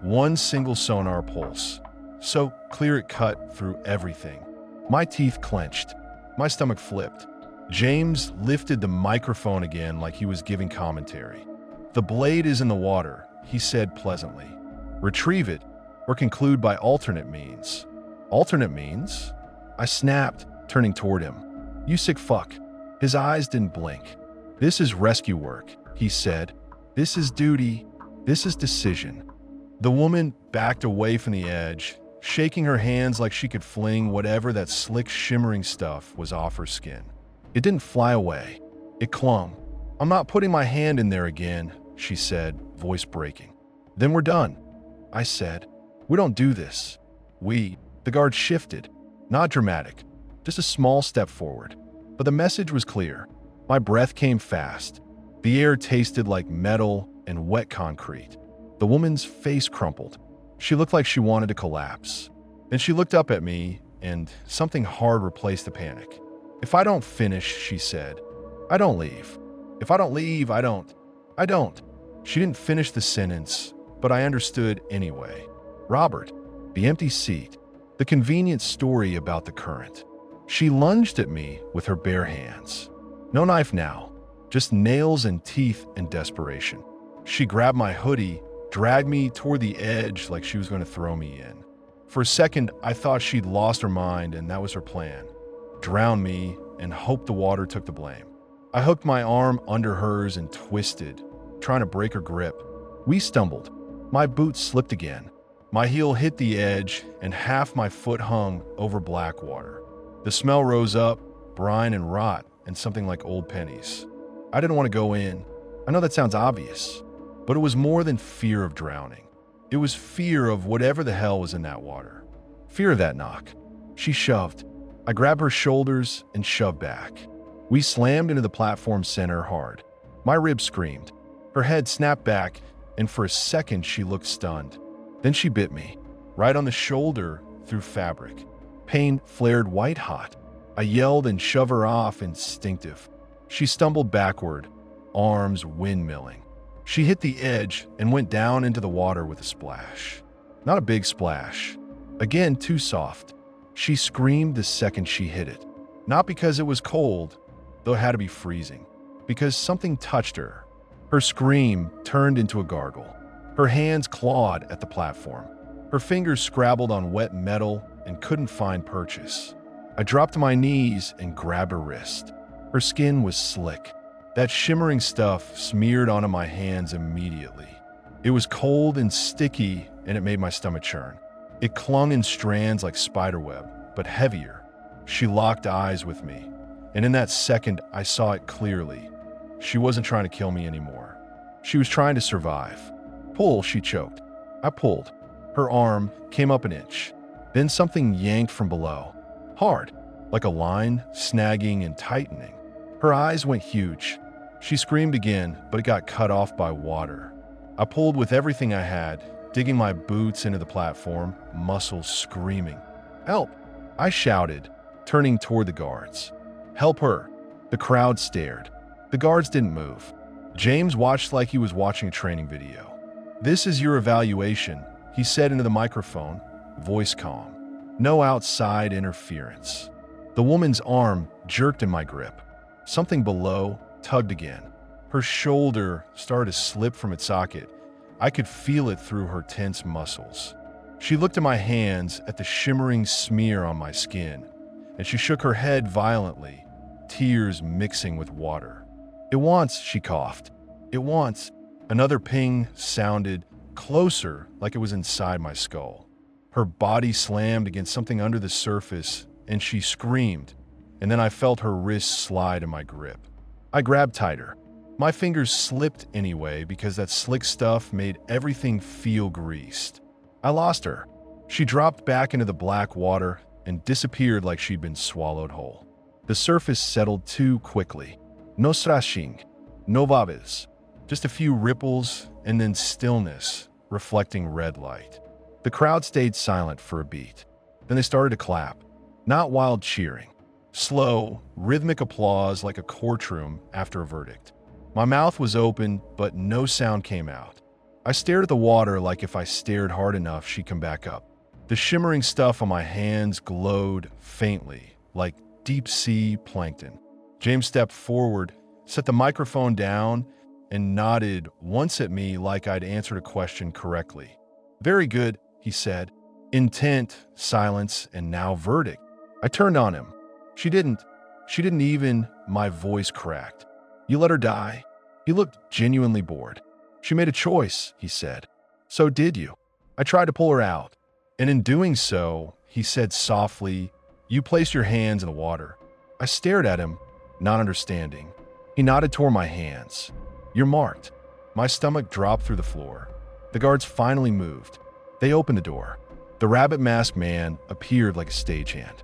one single sonar pulse. So clear it cut through everything. My teeth clenched. My stomach flipped. James lifted the microphone again like he was giving commentary. "The blade is in the water," he said pleasantly. "Retrieve it, or conclude by alternate means." "Alternate means?" I snapped, turning toward him. "You sick fuck." His eyes didn't blink. "This is rescue work," he said. "This is duty. This is decision." The woman backed away from the edge, shaking her hands like she could fling whatever that slick, shimmering stuff was off her skin. It didn't fly away. It clung. "I'm not putting my hand in there again," she said, voice breaking. "Then we're done," I said. "We don't do this." The guard shifted. Not dramatic, just a small step forward. But the message was clear. My breath came fast. The air tasted like metal and wet concrete. The woman's face crumpled. She looked like she wanted to collapse. Then she looked up at me, and something hard replaced the panic. "If I don't finish," she said, "I don't leave. If I don't leave, I don't. She didn't finish the sentence, but I understood anyway. Robert, the empty seat, the convenient story about the current. She lunged at me with her bare hands. No knife now, just nails and teeth and desperation. She grabbed my hoodie, dragged me toward the edge like she was going to throw me in. For a second, I thought she'd lost her mind and that was her plan. Drown me and hope the water took the blame. I hooked my arm under hers and twisted, trying to break her grip. We stumbled. My boot slipped again. My heel hit the edge and half my foot hung over black water. The smell rose up, brine and rot, and something like old pennies. I didn't want to go in. I know that sounds obvious, but it was more than fear of drowning. It was fear of whatever the hell was in that water. Fear of that knock. She shoved. I grabbed her shoulders and shoved back. We slammed into the platform center hard. My ribs screamed. Her head snapped back, and for a second she looked stunned. Then she bit me, right on the shoulder through fabric. Pain flared white hot. I yelled and shoved her off, instinctive. She stumbled backward, arms windmilling. She hit the edge and went down into the water with a splash. Not a big splash. Again, too soft. She screamed the second she hit it. Not because it was cold, though it had to be freezing. Because something touched her. Her scream turned into a gargle. Her hands clawed at the platform. Her fingers scrabbled on wet metal and couldn't find purchase. I dropped to my knees and grabbed her wrist. Her skin was slick. That shimmering stuff smeared onto my hands immediately. It was cold and sticky, and it made my stomach churn. It clung in strands like spiderweb, but heavier. She locked eyes with me, and in that second, I saw it clearly. She wasn't trying to kill me anymore. She was trying to survive. "Pull," she choked. I pulled. Her arm came up an inch. Then something yanked from below. Hard, like a line, snagging and tightening. Her eyes went huge. She screamed again, but it got cut off by water. I pulled with everything I had, digging my boots into the platform, muscles screaming. "Help!" I shouted, turning toward the guards. "Help her!" The crowd stared. The guards didn't move. James watched like he was watching a training video. "This is your evaluation," he said into the microphone, voice calm. "No outside interference." The woman's arm jerked in my grip. Something below tugged again. Her shoulder started to slip from its socket. I could feel it through her tense muscles. She looked at my hands, at the shimmering smear on my skin, and she shook her head violently, tears mixing with water. "It wants," she coughed. "It wants." Another ping sounded closer, like it was inside my skull. Her body slammed against something under the surface, and she screamed, and then I felt her wrist slide in my grip. I grabbed tighter. My fingers slipped anyway because that slick stuff made everything feel greased. I lost her. She dropped back into the black water and disappeared like she'd been swallowed whole. The surface settled too quickly. No strashing, no vaves. Just a few ripples and then stillness, reflecting red light. The crowd stayed silent for a beat. Then they started to clap. Not wild cheering. Slow, rhythmic applause like a courtroom after a verdict. My mouth was open, but no sound came out. I stared at the water like if I stared hard enough, she'd come back up. The shimmering stuff on my hands glowed faintly, like deep-sea plankton. James stepped forward, set the microphone down, and nodded once at me like I'd answered a question correctly. "Very good," he said. Intent, silence, and now verdict. I turned on him. She didn't even, my voice cracked. "You let her die?" He looked genuinely bored. "She made a choice," he said. "So did you." I tried to pull her out. And in doing so, he said softly, "You place your hands in the water." I stared at him, not understanding. He nodded toward my hands. "You're marked." My stomach dropped through the floor. The guards finally moved. They opened the door. The rabbit-masked man appeared like a stagehand.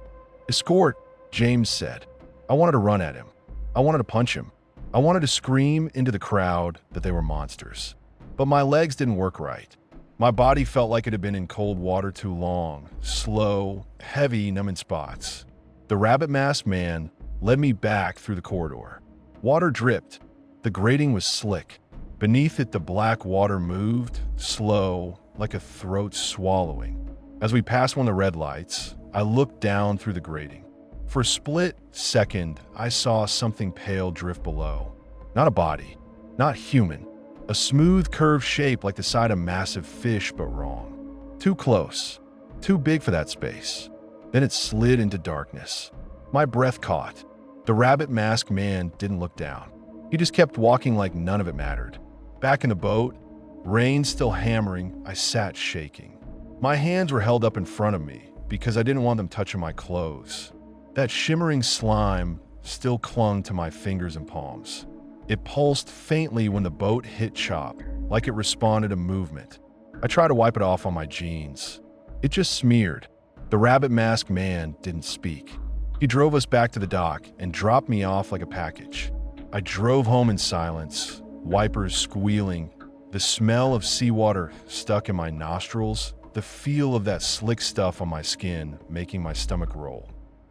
"Escort," James said. I wanted to run at him. I wanted to punch him. I wanted to scream into the crowd that they were monsters. But my legs didn't work right. My body felt like it had been in cold water too long, slow, heavy, numbing spots. The rabbit-masked man led me back through the corridor. Water dripped. The grating was slick. Beneath it, the black water moved, slow, like a throat swallowing. As we passed one of the red lights, I looked down through the grating. For a split second, I saw something pale drift below. Not a body, not human. A smooth, curved shape like the side of a massive fish, but wrong. Too close. Too big for that space. Then it slid into darkness. My breath caught. The rabbit-masked man didn't look down. He just kept walking like none of it mattered. Back in the boat, rain still hammering, I sat shaking. My hands were held up in front of me because I didn't want them touching my clothes. That shimmering slime still clung to my fingers and palms. It pulsed faintly when the boat hit chop, like it responded to movement. I tried to wipe it off on my jeans. It just smeared. The rabbit-masked man didn't speak. He drove us back to the dock and dropped me off like a package. I drove home in silence, wipers squealing, the smell of seawater stuck in my nostrils, the feel of that slick stuff on my skin making my stomach roll.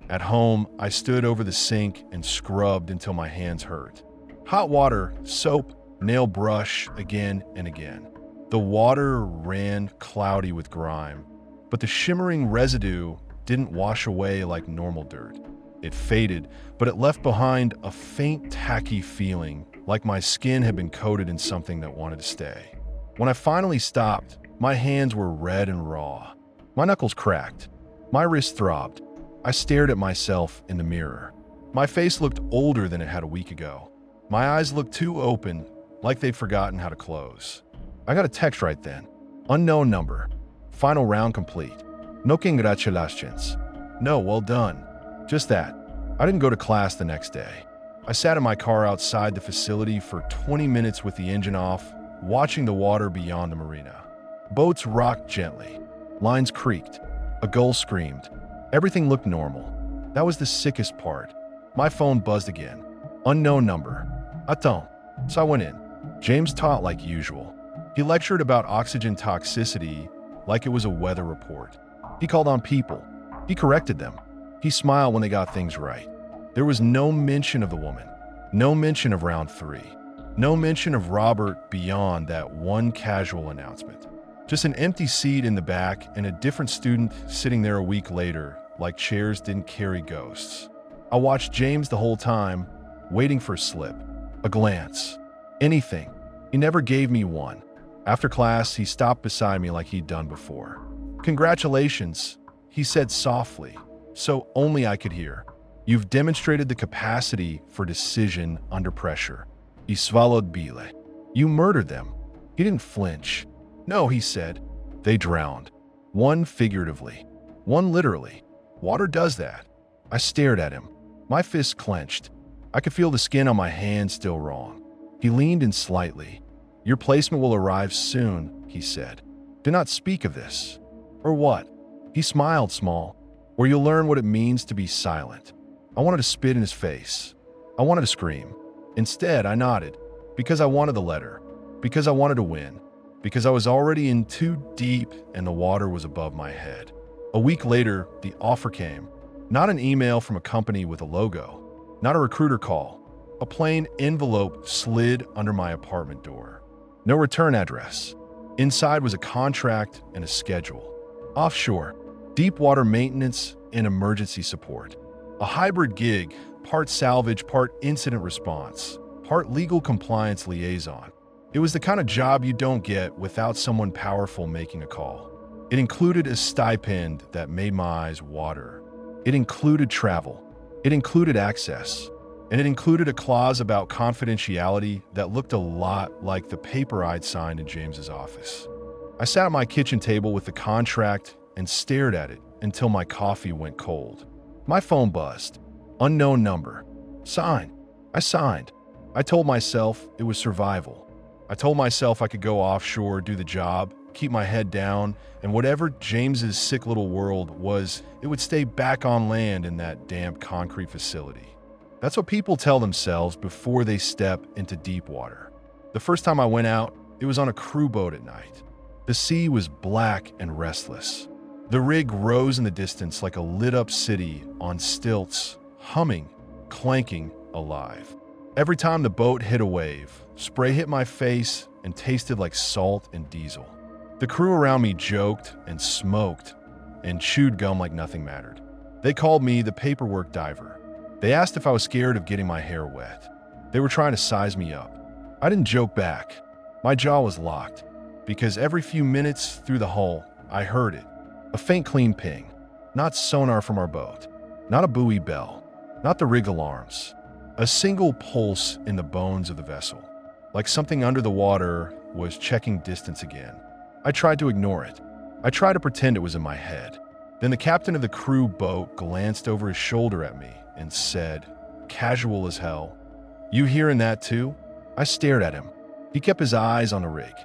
At home, I stood over the sink and scrubbed until my hands hurt. Hot water, soap, nail brush again and again. The water ran cloudy with grime, but the shimmering residue didn't wash away like normal dirt. It faded, but it left behind a faint tacky feeling, like my skin had been coated in something that wanted to stay. When I finally stopped, my hands were red and raw. My knuckles cracked. My wrist throbbed. I stared at myself in the mirror. My face looked older than it had a week ago. My eyes looked too open, like they'd forgotten how to close. I got a text right then. Unknown number. Final round complete. No congratulations. No, well done. Just that. I didn't go to class the next day. I sat in my car outside the facility for 20 minutes with the engine off, watching the water beyond the marina. Boats rocked gently. Lines creaked. A gull screamed. Everything looked normal. That was the sickest part. My phone buzzed again. Unknown number. Attends. So I went in. James taught like usual. He lectured about oxygen toxicity like it was a weather report. He called on people. He corrected them. He smiled when they got things right. There was no mention of the woman. No mention of round 3. No mention of Robert beyond that one casual announcement. Just an empty seat in the back and a different student sitting there a week later, like chairs didn't carry ghosts. I watched James the whole time, waiting for a slip, a glance, anything. He never gave me one. After class, he stopped beside me like he'd done before. "Congratulations," he said softly, so only I could hear. "You've demonstrated the capacity for decision under pressure. I swallowed bile. You murdered them." He didn't flinch. "No," he said. "They drowned. One figuratively, one literally. Water does that." I stared at him, my fists clenched. I could feel the skin on my hand still raw. He leaned in slightly. "Your placement will arrive soon," he said. "Do not speak of this." "Or what?" He smiled small. "Or you'll learn what it means to be silent." I wanted to spit in his face. I wanted to scream. Instead, I nodded, because I wanted the letter, because I wanted to win, because I was already in too deep and the water was above my head. A week later, the offer came. Not an email from a company with a logo, not a recruiter call. A plain envelope slid under my apartment door. No return address. Inside was a contract and a schedule. Offshore, deep water maintenance and emergency support. A hybrid gig, part salvage, part incident response, part legal compliance liaison. It was the kind of job you don't get without someone powerful making a call. It included a stipend that made my eyes water. It included travel. It included access. And it included a clause about confidentiality that looked a lot like the paper I'd signed in James's office. I sat at my kitchen table with the contract and stared at it until my coffee went cold. My phone buzzed. Unknown number. Sign. I signed. I told myself it was survival. I told myself I could go offshore, do the job, keep my head down, and whatever James's sick little world was, it would stay back on land in that damp concrete facility. That's what people tell themselves before they step into deep water. The first time I went out, it was on a crew boat at night. The sea was black and restless. The rig rose in the distance like a lit-up city on stilts, humming, clanking, alive. Every time the boat hit a wave, spray hit my face and tasted like salt and diesel. The crew around me joked and smoked and chewed gum like nothing mattered. They called me the paperwork diver. They asked if I was scared of getting my hair wet. They were trying to size me up. I didn't joke back. My jaw was locked, because every few minutes through the hull, I heard it. A faint clean ping. Not sonar from our boat. Not a buoy bell. Not the rig alarms. A single pulse in the bones of the vessel. Like something under the water was checking distance again. I tried to ignore it. I tried to pretend it was in my head. Then the captain of the crew boat glanced over his shoulder at me and said, casual as hell, "You hearing that too?" I stared at him. He kept his eyes on the rig.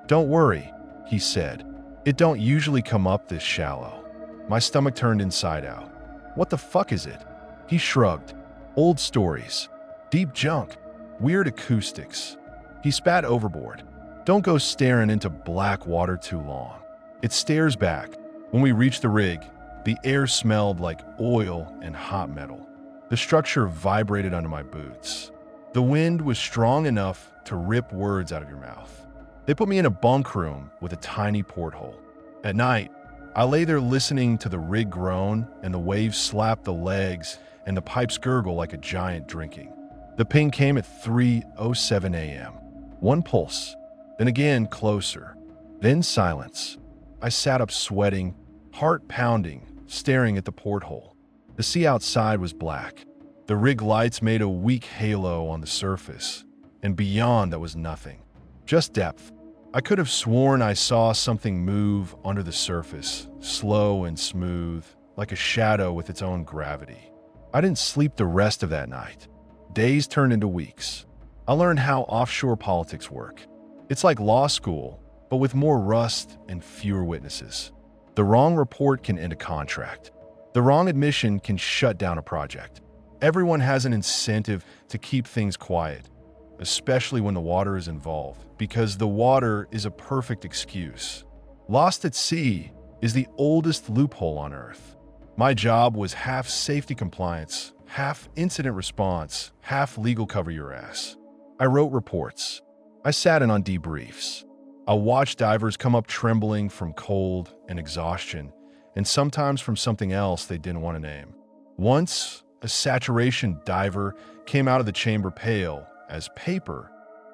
"Don't worry," he said. "It don't usually come up this shallow." My stomach turned inside out. "What the fuck is it?" He shrugged. "Old stories. Deep junk. Weird acoustics." He spat overboard. "Don't go staring into black water too long. It stares back." When we reached the rig, the air smelled like oil and hot metal. The structure vibrated under my boots. The wind was strong enough to rip words out of your mouth. They put me in a bunk room with a tiny porthole. At night, I lay there listening to the rig groan and the waves slap the legs and the pipes gurgle like a giant drinking. The ping came at 3:07 a.m. One pulse, then again closer, then silence. I sat up sweating, heart pounding, staring at the porthole. The sea outside was black. The rig lights made a weak halo on the surface, and beyond that was nothing. Just depth. I could have sworn I saw something move under the surface, slow and smooth, like a shadow with its own gravity. I didn't sleep the rest of that night. Days turned into weeks. I learned how offshore politics work. It's like law school, but with more rust and fewer witnesses. The wrong report can end a contract. The wrong admission can shut down a project. Everyone has an incentive to keep things quiet, especially when the water is involved, because the water is a perfect excuse. Lost at sea is the oldest loophole on Earth. My job was half safety compliance, half incident response, half legal cover your ass. I wrote reports. I sat in on debriefs. I watched divers come up trembling from cold and exhaustion, and sometimes from something else they didn't want to name. Once, a saturation diver came out of the chamber pale as paper,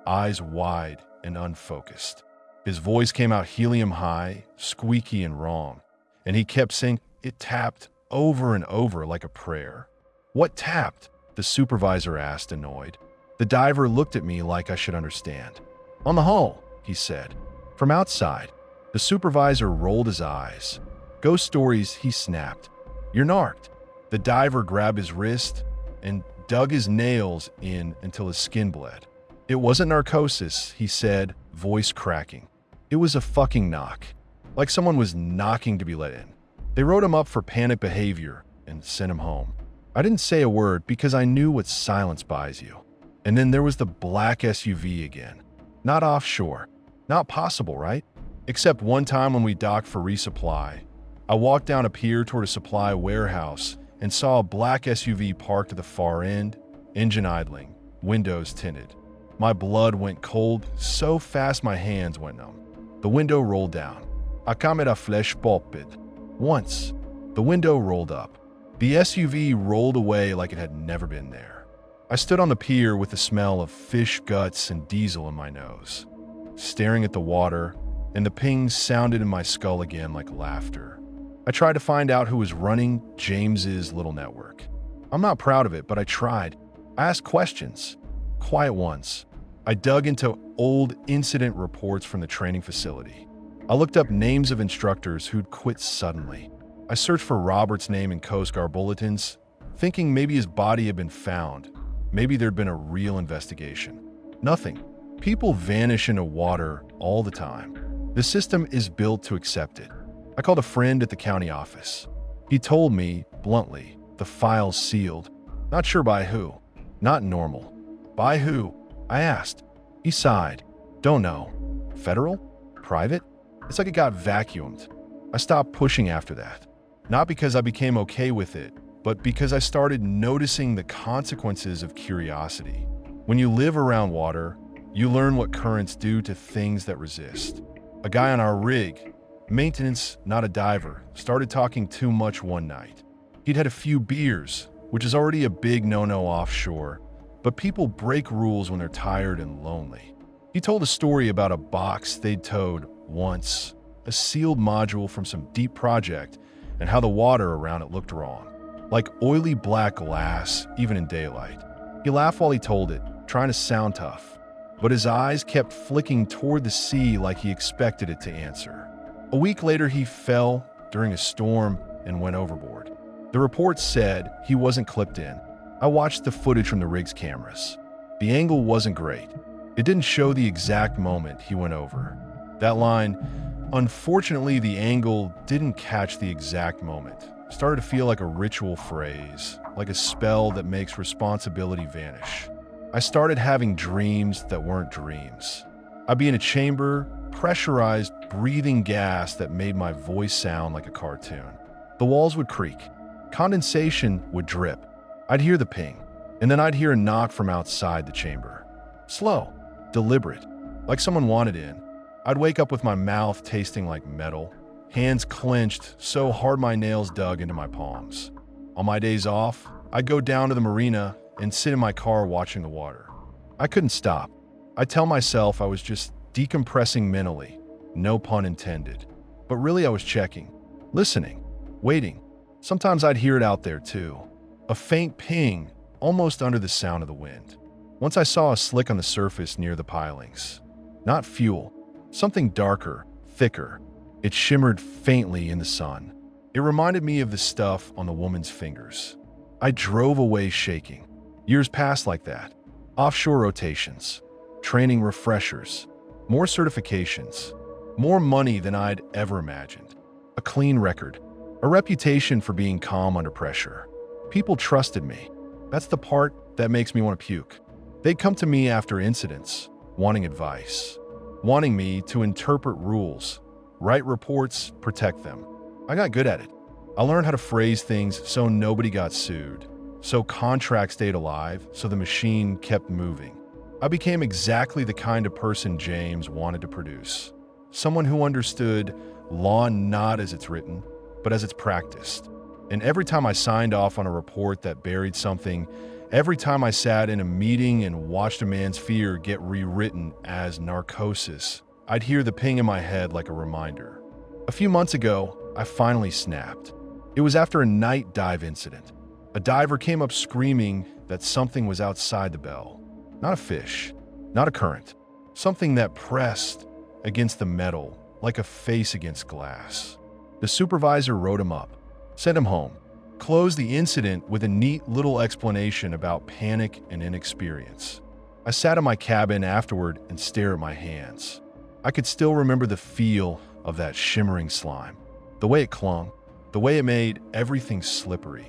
eyes wide and unfocused. His voice came out helium high, squeaky and wrong, and he kept saying, "It tapped," over and over like a prayer. "What tapped?" the supervisor asked, annoyed. The diver looked at me like I should understand. "On the hull," he said. From outside, the supervisor rolled his eyes. Ghost stories, he snapped. You're narked. The diver grabbed his wrist and dug his nails in until his skin bled. It wasn't narcosis, he said, voice cracking. It was a fucking knock. Like someone was knocking to be let in. They wrote him up for panic behavior and sent him home. I didn't say a word because I knew what silence buys you. And then there was the black SUV again. Not offshore. Not possible, right? Except one time when we docked for resupply. I walked down a pier toward a supply warehouse and saw a black SUV parked at the far end, engine idling, windows tinted. My blood went cold so fast my hands went numb. The window rolled down. I camera flash popped. Once, the window rolled up. The SUV rolled away like it had never been there. I stood on the pier with the smell of fish guts and diesel in my nose, staring at the water, and the ping sounded in my skull again like laughter. I tried to find out who was running James's little network. I'm not proud of it, but I tried. I asked questions. Quiet ones. I dug into old incident reports from the training facility. I looked up names of instructors who'd quit suddenly. I searched for Robert's name in Coast Guard bulletins, thinking maybe his body had been found. Maybe there'd been a real investigation. Nothing. People vanish into water all the time. The system is built to accept it. I called a friend at the county office. He told me, bluntly, the file's sealed. Not sure by who. Not normal. By who? I asked. He sighed. Don't know. Federal? Private? It's like it got vacuumed. I stopped pushing after that. Not because I became okay with it, but because I started noticing the consequences of curiosity. When you live around water, you learn what currents do to things that resist. A guy on our rig, maintenance, not a diver, started talking too much one night. He'd had a few beers, which is already a big no-no offshore, but people break rules when they're tired and lonely. He told a story about a box they'd towed once, a sealed module from some deep project, and how the water around it looked wrong, like oily black glass, even in daylight. He laughed while he told it, trying to sound tough, but his eyes kept flicking toward the sea like he expected it to answer. A week later, he fell during a storm and went overboard. The report said he wasn't clipped in. I watched the footage from the rig's cameras. The angle wasn't great. It didn't show the exact moment he went over. That line, unfortunately, the angle didn't catch the exact moment. Started to feel like a ritual phrase, like a spell that makes responsibility vanish. I started having dreams that weren't dreams. I'd be in a chamber, pressurized, breathing gas that made my voice sound like a cartoon. The walls would creak. Condensation would drip. I'd hear the ping, and then I'd hear a knock from outside the chamber. Slow, deliberate, like someone wanted in. I'd wake up with my mouth tasting like metal, hands clenched so hard my nails dug into my palms. On my days off, I'd go down to the marina and sit in my car watching the water. I couldn't stop. I'd tell myself I was just decompressing mentally, no pun intended. But really I was checking, listening, waiting. Sometimes I'd hear it out there too. A faint ping, almost under the sound of the wind. Once I saw a slick on the surface near the pilings. Not fuel, something darker, thicker. It shimmered faintly in the sun. It reminded me of the stuff on the woman's fingers. I drove away shaking. Years passed like that. Offshore rotations, training refreshers, more certifications, more money than I'd ever imagined. A clean record, a reputation for being calm under pressure. People trusted me. That's the part that makes me want to puke. They'd come to me after incidents, wanting advice, wanting me to interpret rules, write reports, protect them. I got good at it. I learned how to phrase things so nobody got sued, so contracts stayed alive, so the machine kept moving. I became exactly the kind of person James wanted to produce. Someone who understood law not as it's written, but as it's practiced. And every time I signed off on a report that buried something, every time I sat in a meeting and watched a man's fear get rewritten as narcosis, I'd hear the ping in my head like a reminder. A few months ago, I finally snapped. It was after a night dive incident. A diver came up screaming that something was outside the bell. Not a fish, not a current. Something that pressed against the metal, like a face against glass. The supervisor wrote him up, sent him home, closed the incident with a neat little explanation about panic and inexperience. I sat in my cabin afterward and stared at my hands. I could still remember the feel of that shimmering slime, the way it clung, the way it made everything slippery.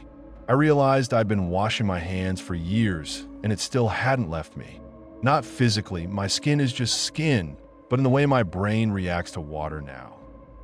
I realized I'd been washing my hands for years and it still hadn't left me. Not physically, my skin is just skin, but in the way my brain reacts to water now.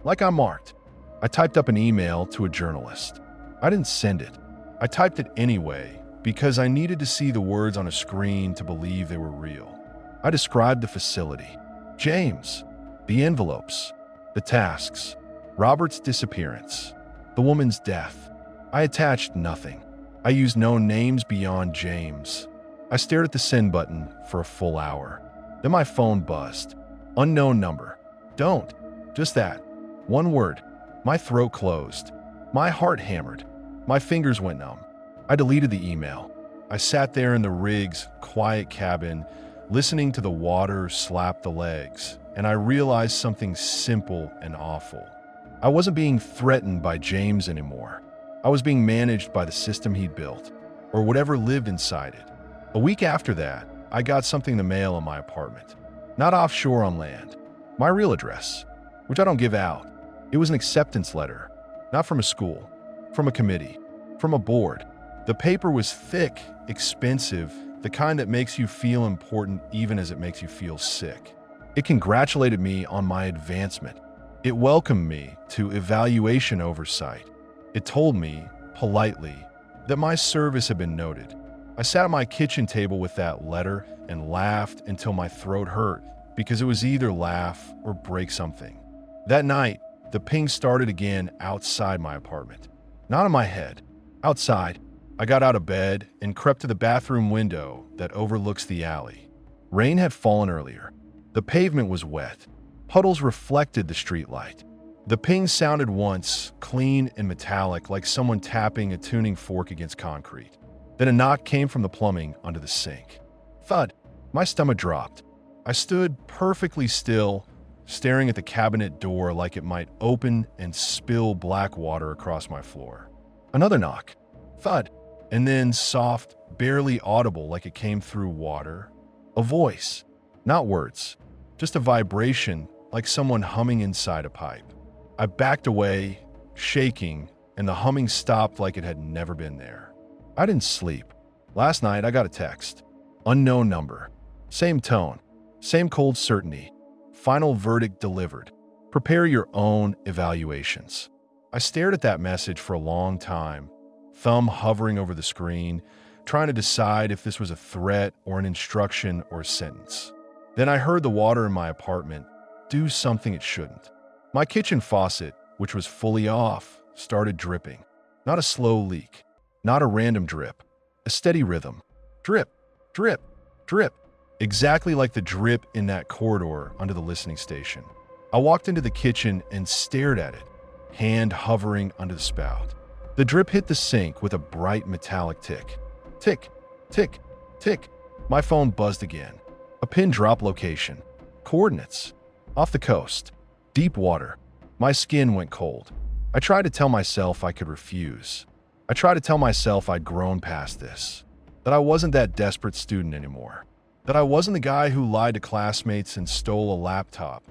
Like I'm marked. I typed up an email to a journalist. I didn't send it. I typed it anyway because I needed to see the words on a screen to believe they were real. I described the facility, James, the envelopes, the tasks, Robert's disappearance, the woman's death. I attached nothing. I used no names beyond James. I stared at the send button for a full hour. Then my phone buzzed. Unknown number. Don't. Just that. One word. My throat closed. My heart hammered. My fingers went numb. I deleted the email. I sat there in the rig's quiet cabin, listening to the water slap the legs, and I realized something simple and awful. I wasn't being threatened by James anymore. I was being managed by the system he'd built, or whatever lived inside it. A week after that, I got something in the mail in my apartment. Not offshore on land. My real address, which I don't give out. It was an acceptance letter. Not from a school, from a committee, from a board. The paper was thick, expensive, the kind that makes you feel important even as it makes you feel sick. It congratulated me on my advancement. It welcomed me to evaluation oversight. It told me, politely, that my service had been noted. I sat at my kitchen table with that letter and laughed until my throat hurt because it was either laugh or break something. That night, the ping started again outside my apartment. Not in my head. Outside, I got out of bed and crept to the bathroom window that overlooks the alley. Rain had fallen earlier. The pavement was wet. Puddles reflected the streetlight. The ping sounded once, clean and metallic, like someone tapping a tuning fork against concrete. Then a knock came from the plumbing onto the sink. Thud. My stomach dropped. I stood perfectly still, staring at the cabinet door like it might open and spill black water across my floor. Another knock. Thud. And then soft, barely audible like it came through water. A voice. Not words. Just a vibration like someone humming inside a pipe. I backed away, shaking, and the humming stopped like it had never been there. I didn't sleep. Last night I got a text. Unknown number. Same tone. Same cold certainty. Final verdict delivered. Prepare your own evaluations. I stared at that message for a long time, thumb hovering over the screen, trying to decide if this was a threat or an instruction or a sentence. Then I heard the water in my apartment do something it shouldn't. My kitchen faucet, which was fully off, started dripping. Not a slow leak, not a random drip, a steady rhythm. Drip, drip, drip. Exactly like the drip in that corridor under the listening station. I walked into the kitchen and stared at it, hand hovering under the spout. The drip hit the sink with a bright metallic tick. Tick, tick, tick. My phone buzzed again. A pin drop location. Coordinates. Off the coast. Deep water. My skin went cold. I tried to tell myself I could refuse. I tried to tell myself I'd grown past this. That I wasn't that desperate student anymore. That I wasn't the guy who lied to classmates and stole a laptop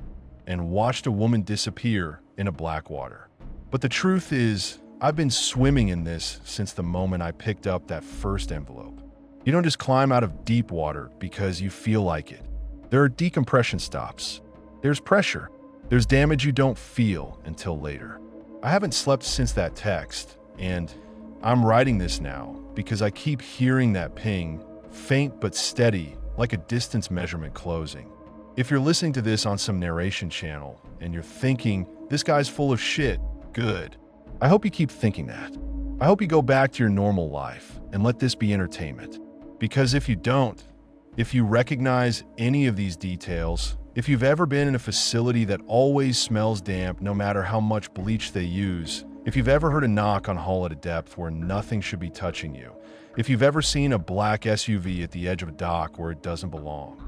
and watched a woman disappear in a black water. But the truth is, I've been swimming in this since the moment I picked up that first envelope. You don't just climb out of deep water because you feel like it. There are decompression stops. There's pressure. There's damage you don't feel until later. I haven't slept since that text, and I'm writing this now because I keep hearing that ping, faint but steady, like a distance measurement closing. If you're listening to this on some narration channel and you're thinking, this guy's full of shit, good. I hope you keep thinking that. I hope you go back to your normal life and let this be entertainment. Because if you don't, if you recognize any of these details, if you've ever been in a facility that always smells damp no matter how much bleach they use, if you've ever heard a knock on hull at a depth where nothing should be touching you, if you've ever seen a black SUV at the edge of a dock where it doesn't belong,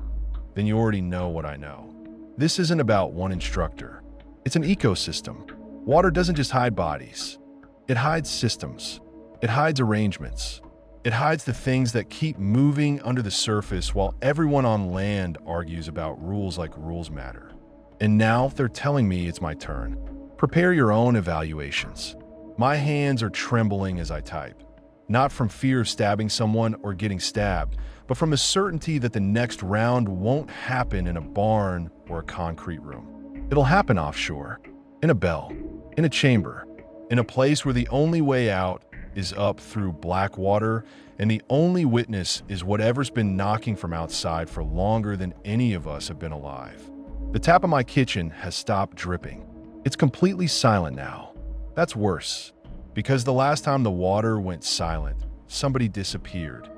then you already know what I know. This isn't about one instructor. It's an ecosystem. Water doesn't just hide bodies. It hides systems. It hides arrangements. It hides the things that keep moving under the surface while everyone on land argues about rules like rules matter. And now they're telling me it's my turn. Prepare your own evaluations. My hands are trembling as I type, not from fear of stabbing someone or getting stabbed, but from a certainty that the next round won't happen in a barn or a concrete room. It'll happen offshore, in a bell, in a chamber, in a place where the only way out is up through black water, and the only witness is whatever's been knocking from outside for longer than any of us have been alive. The tap of my kitchen has stopped dripping. It's completely silent now. That's worse, because the last time the water went silent, somebody disappeared.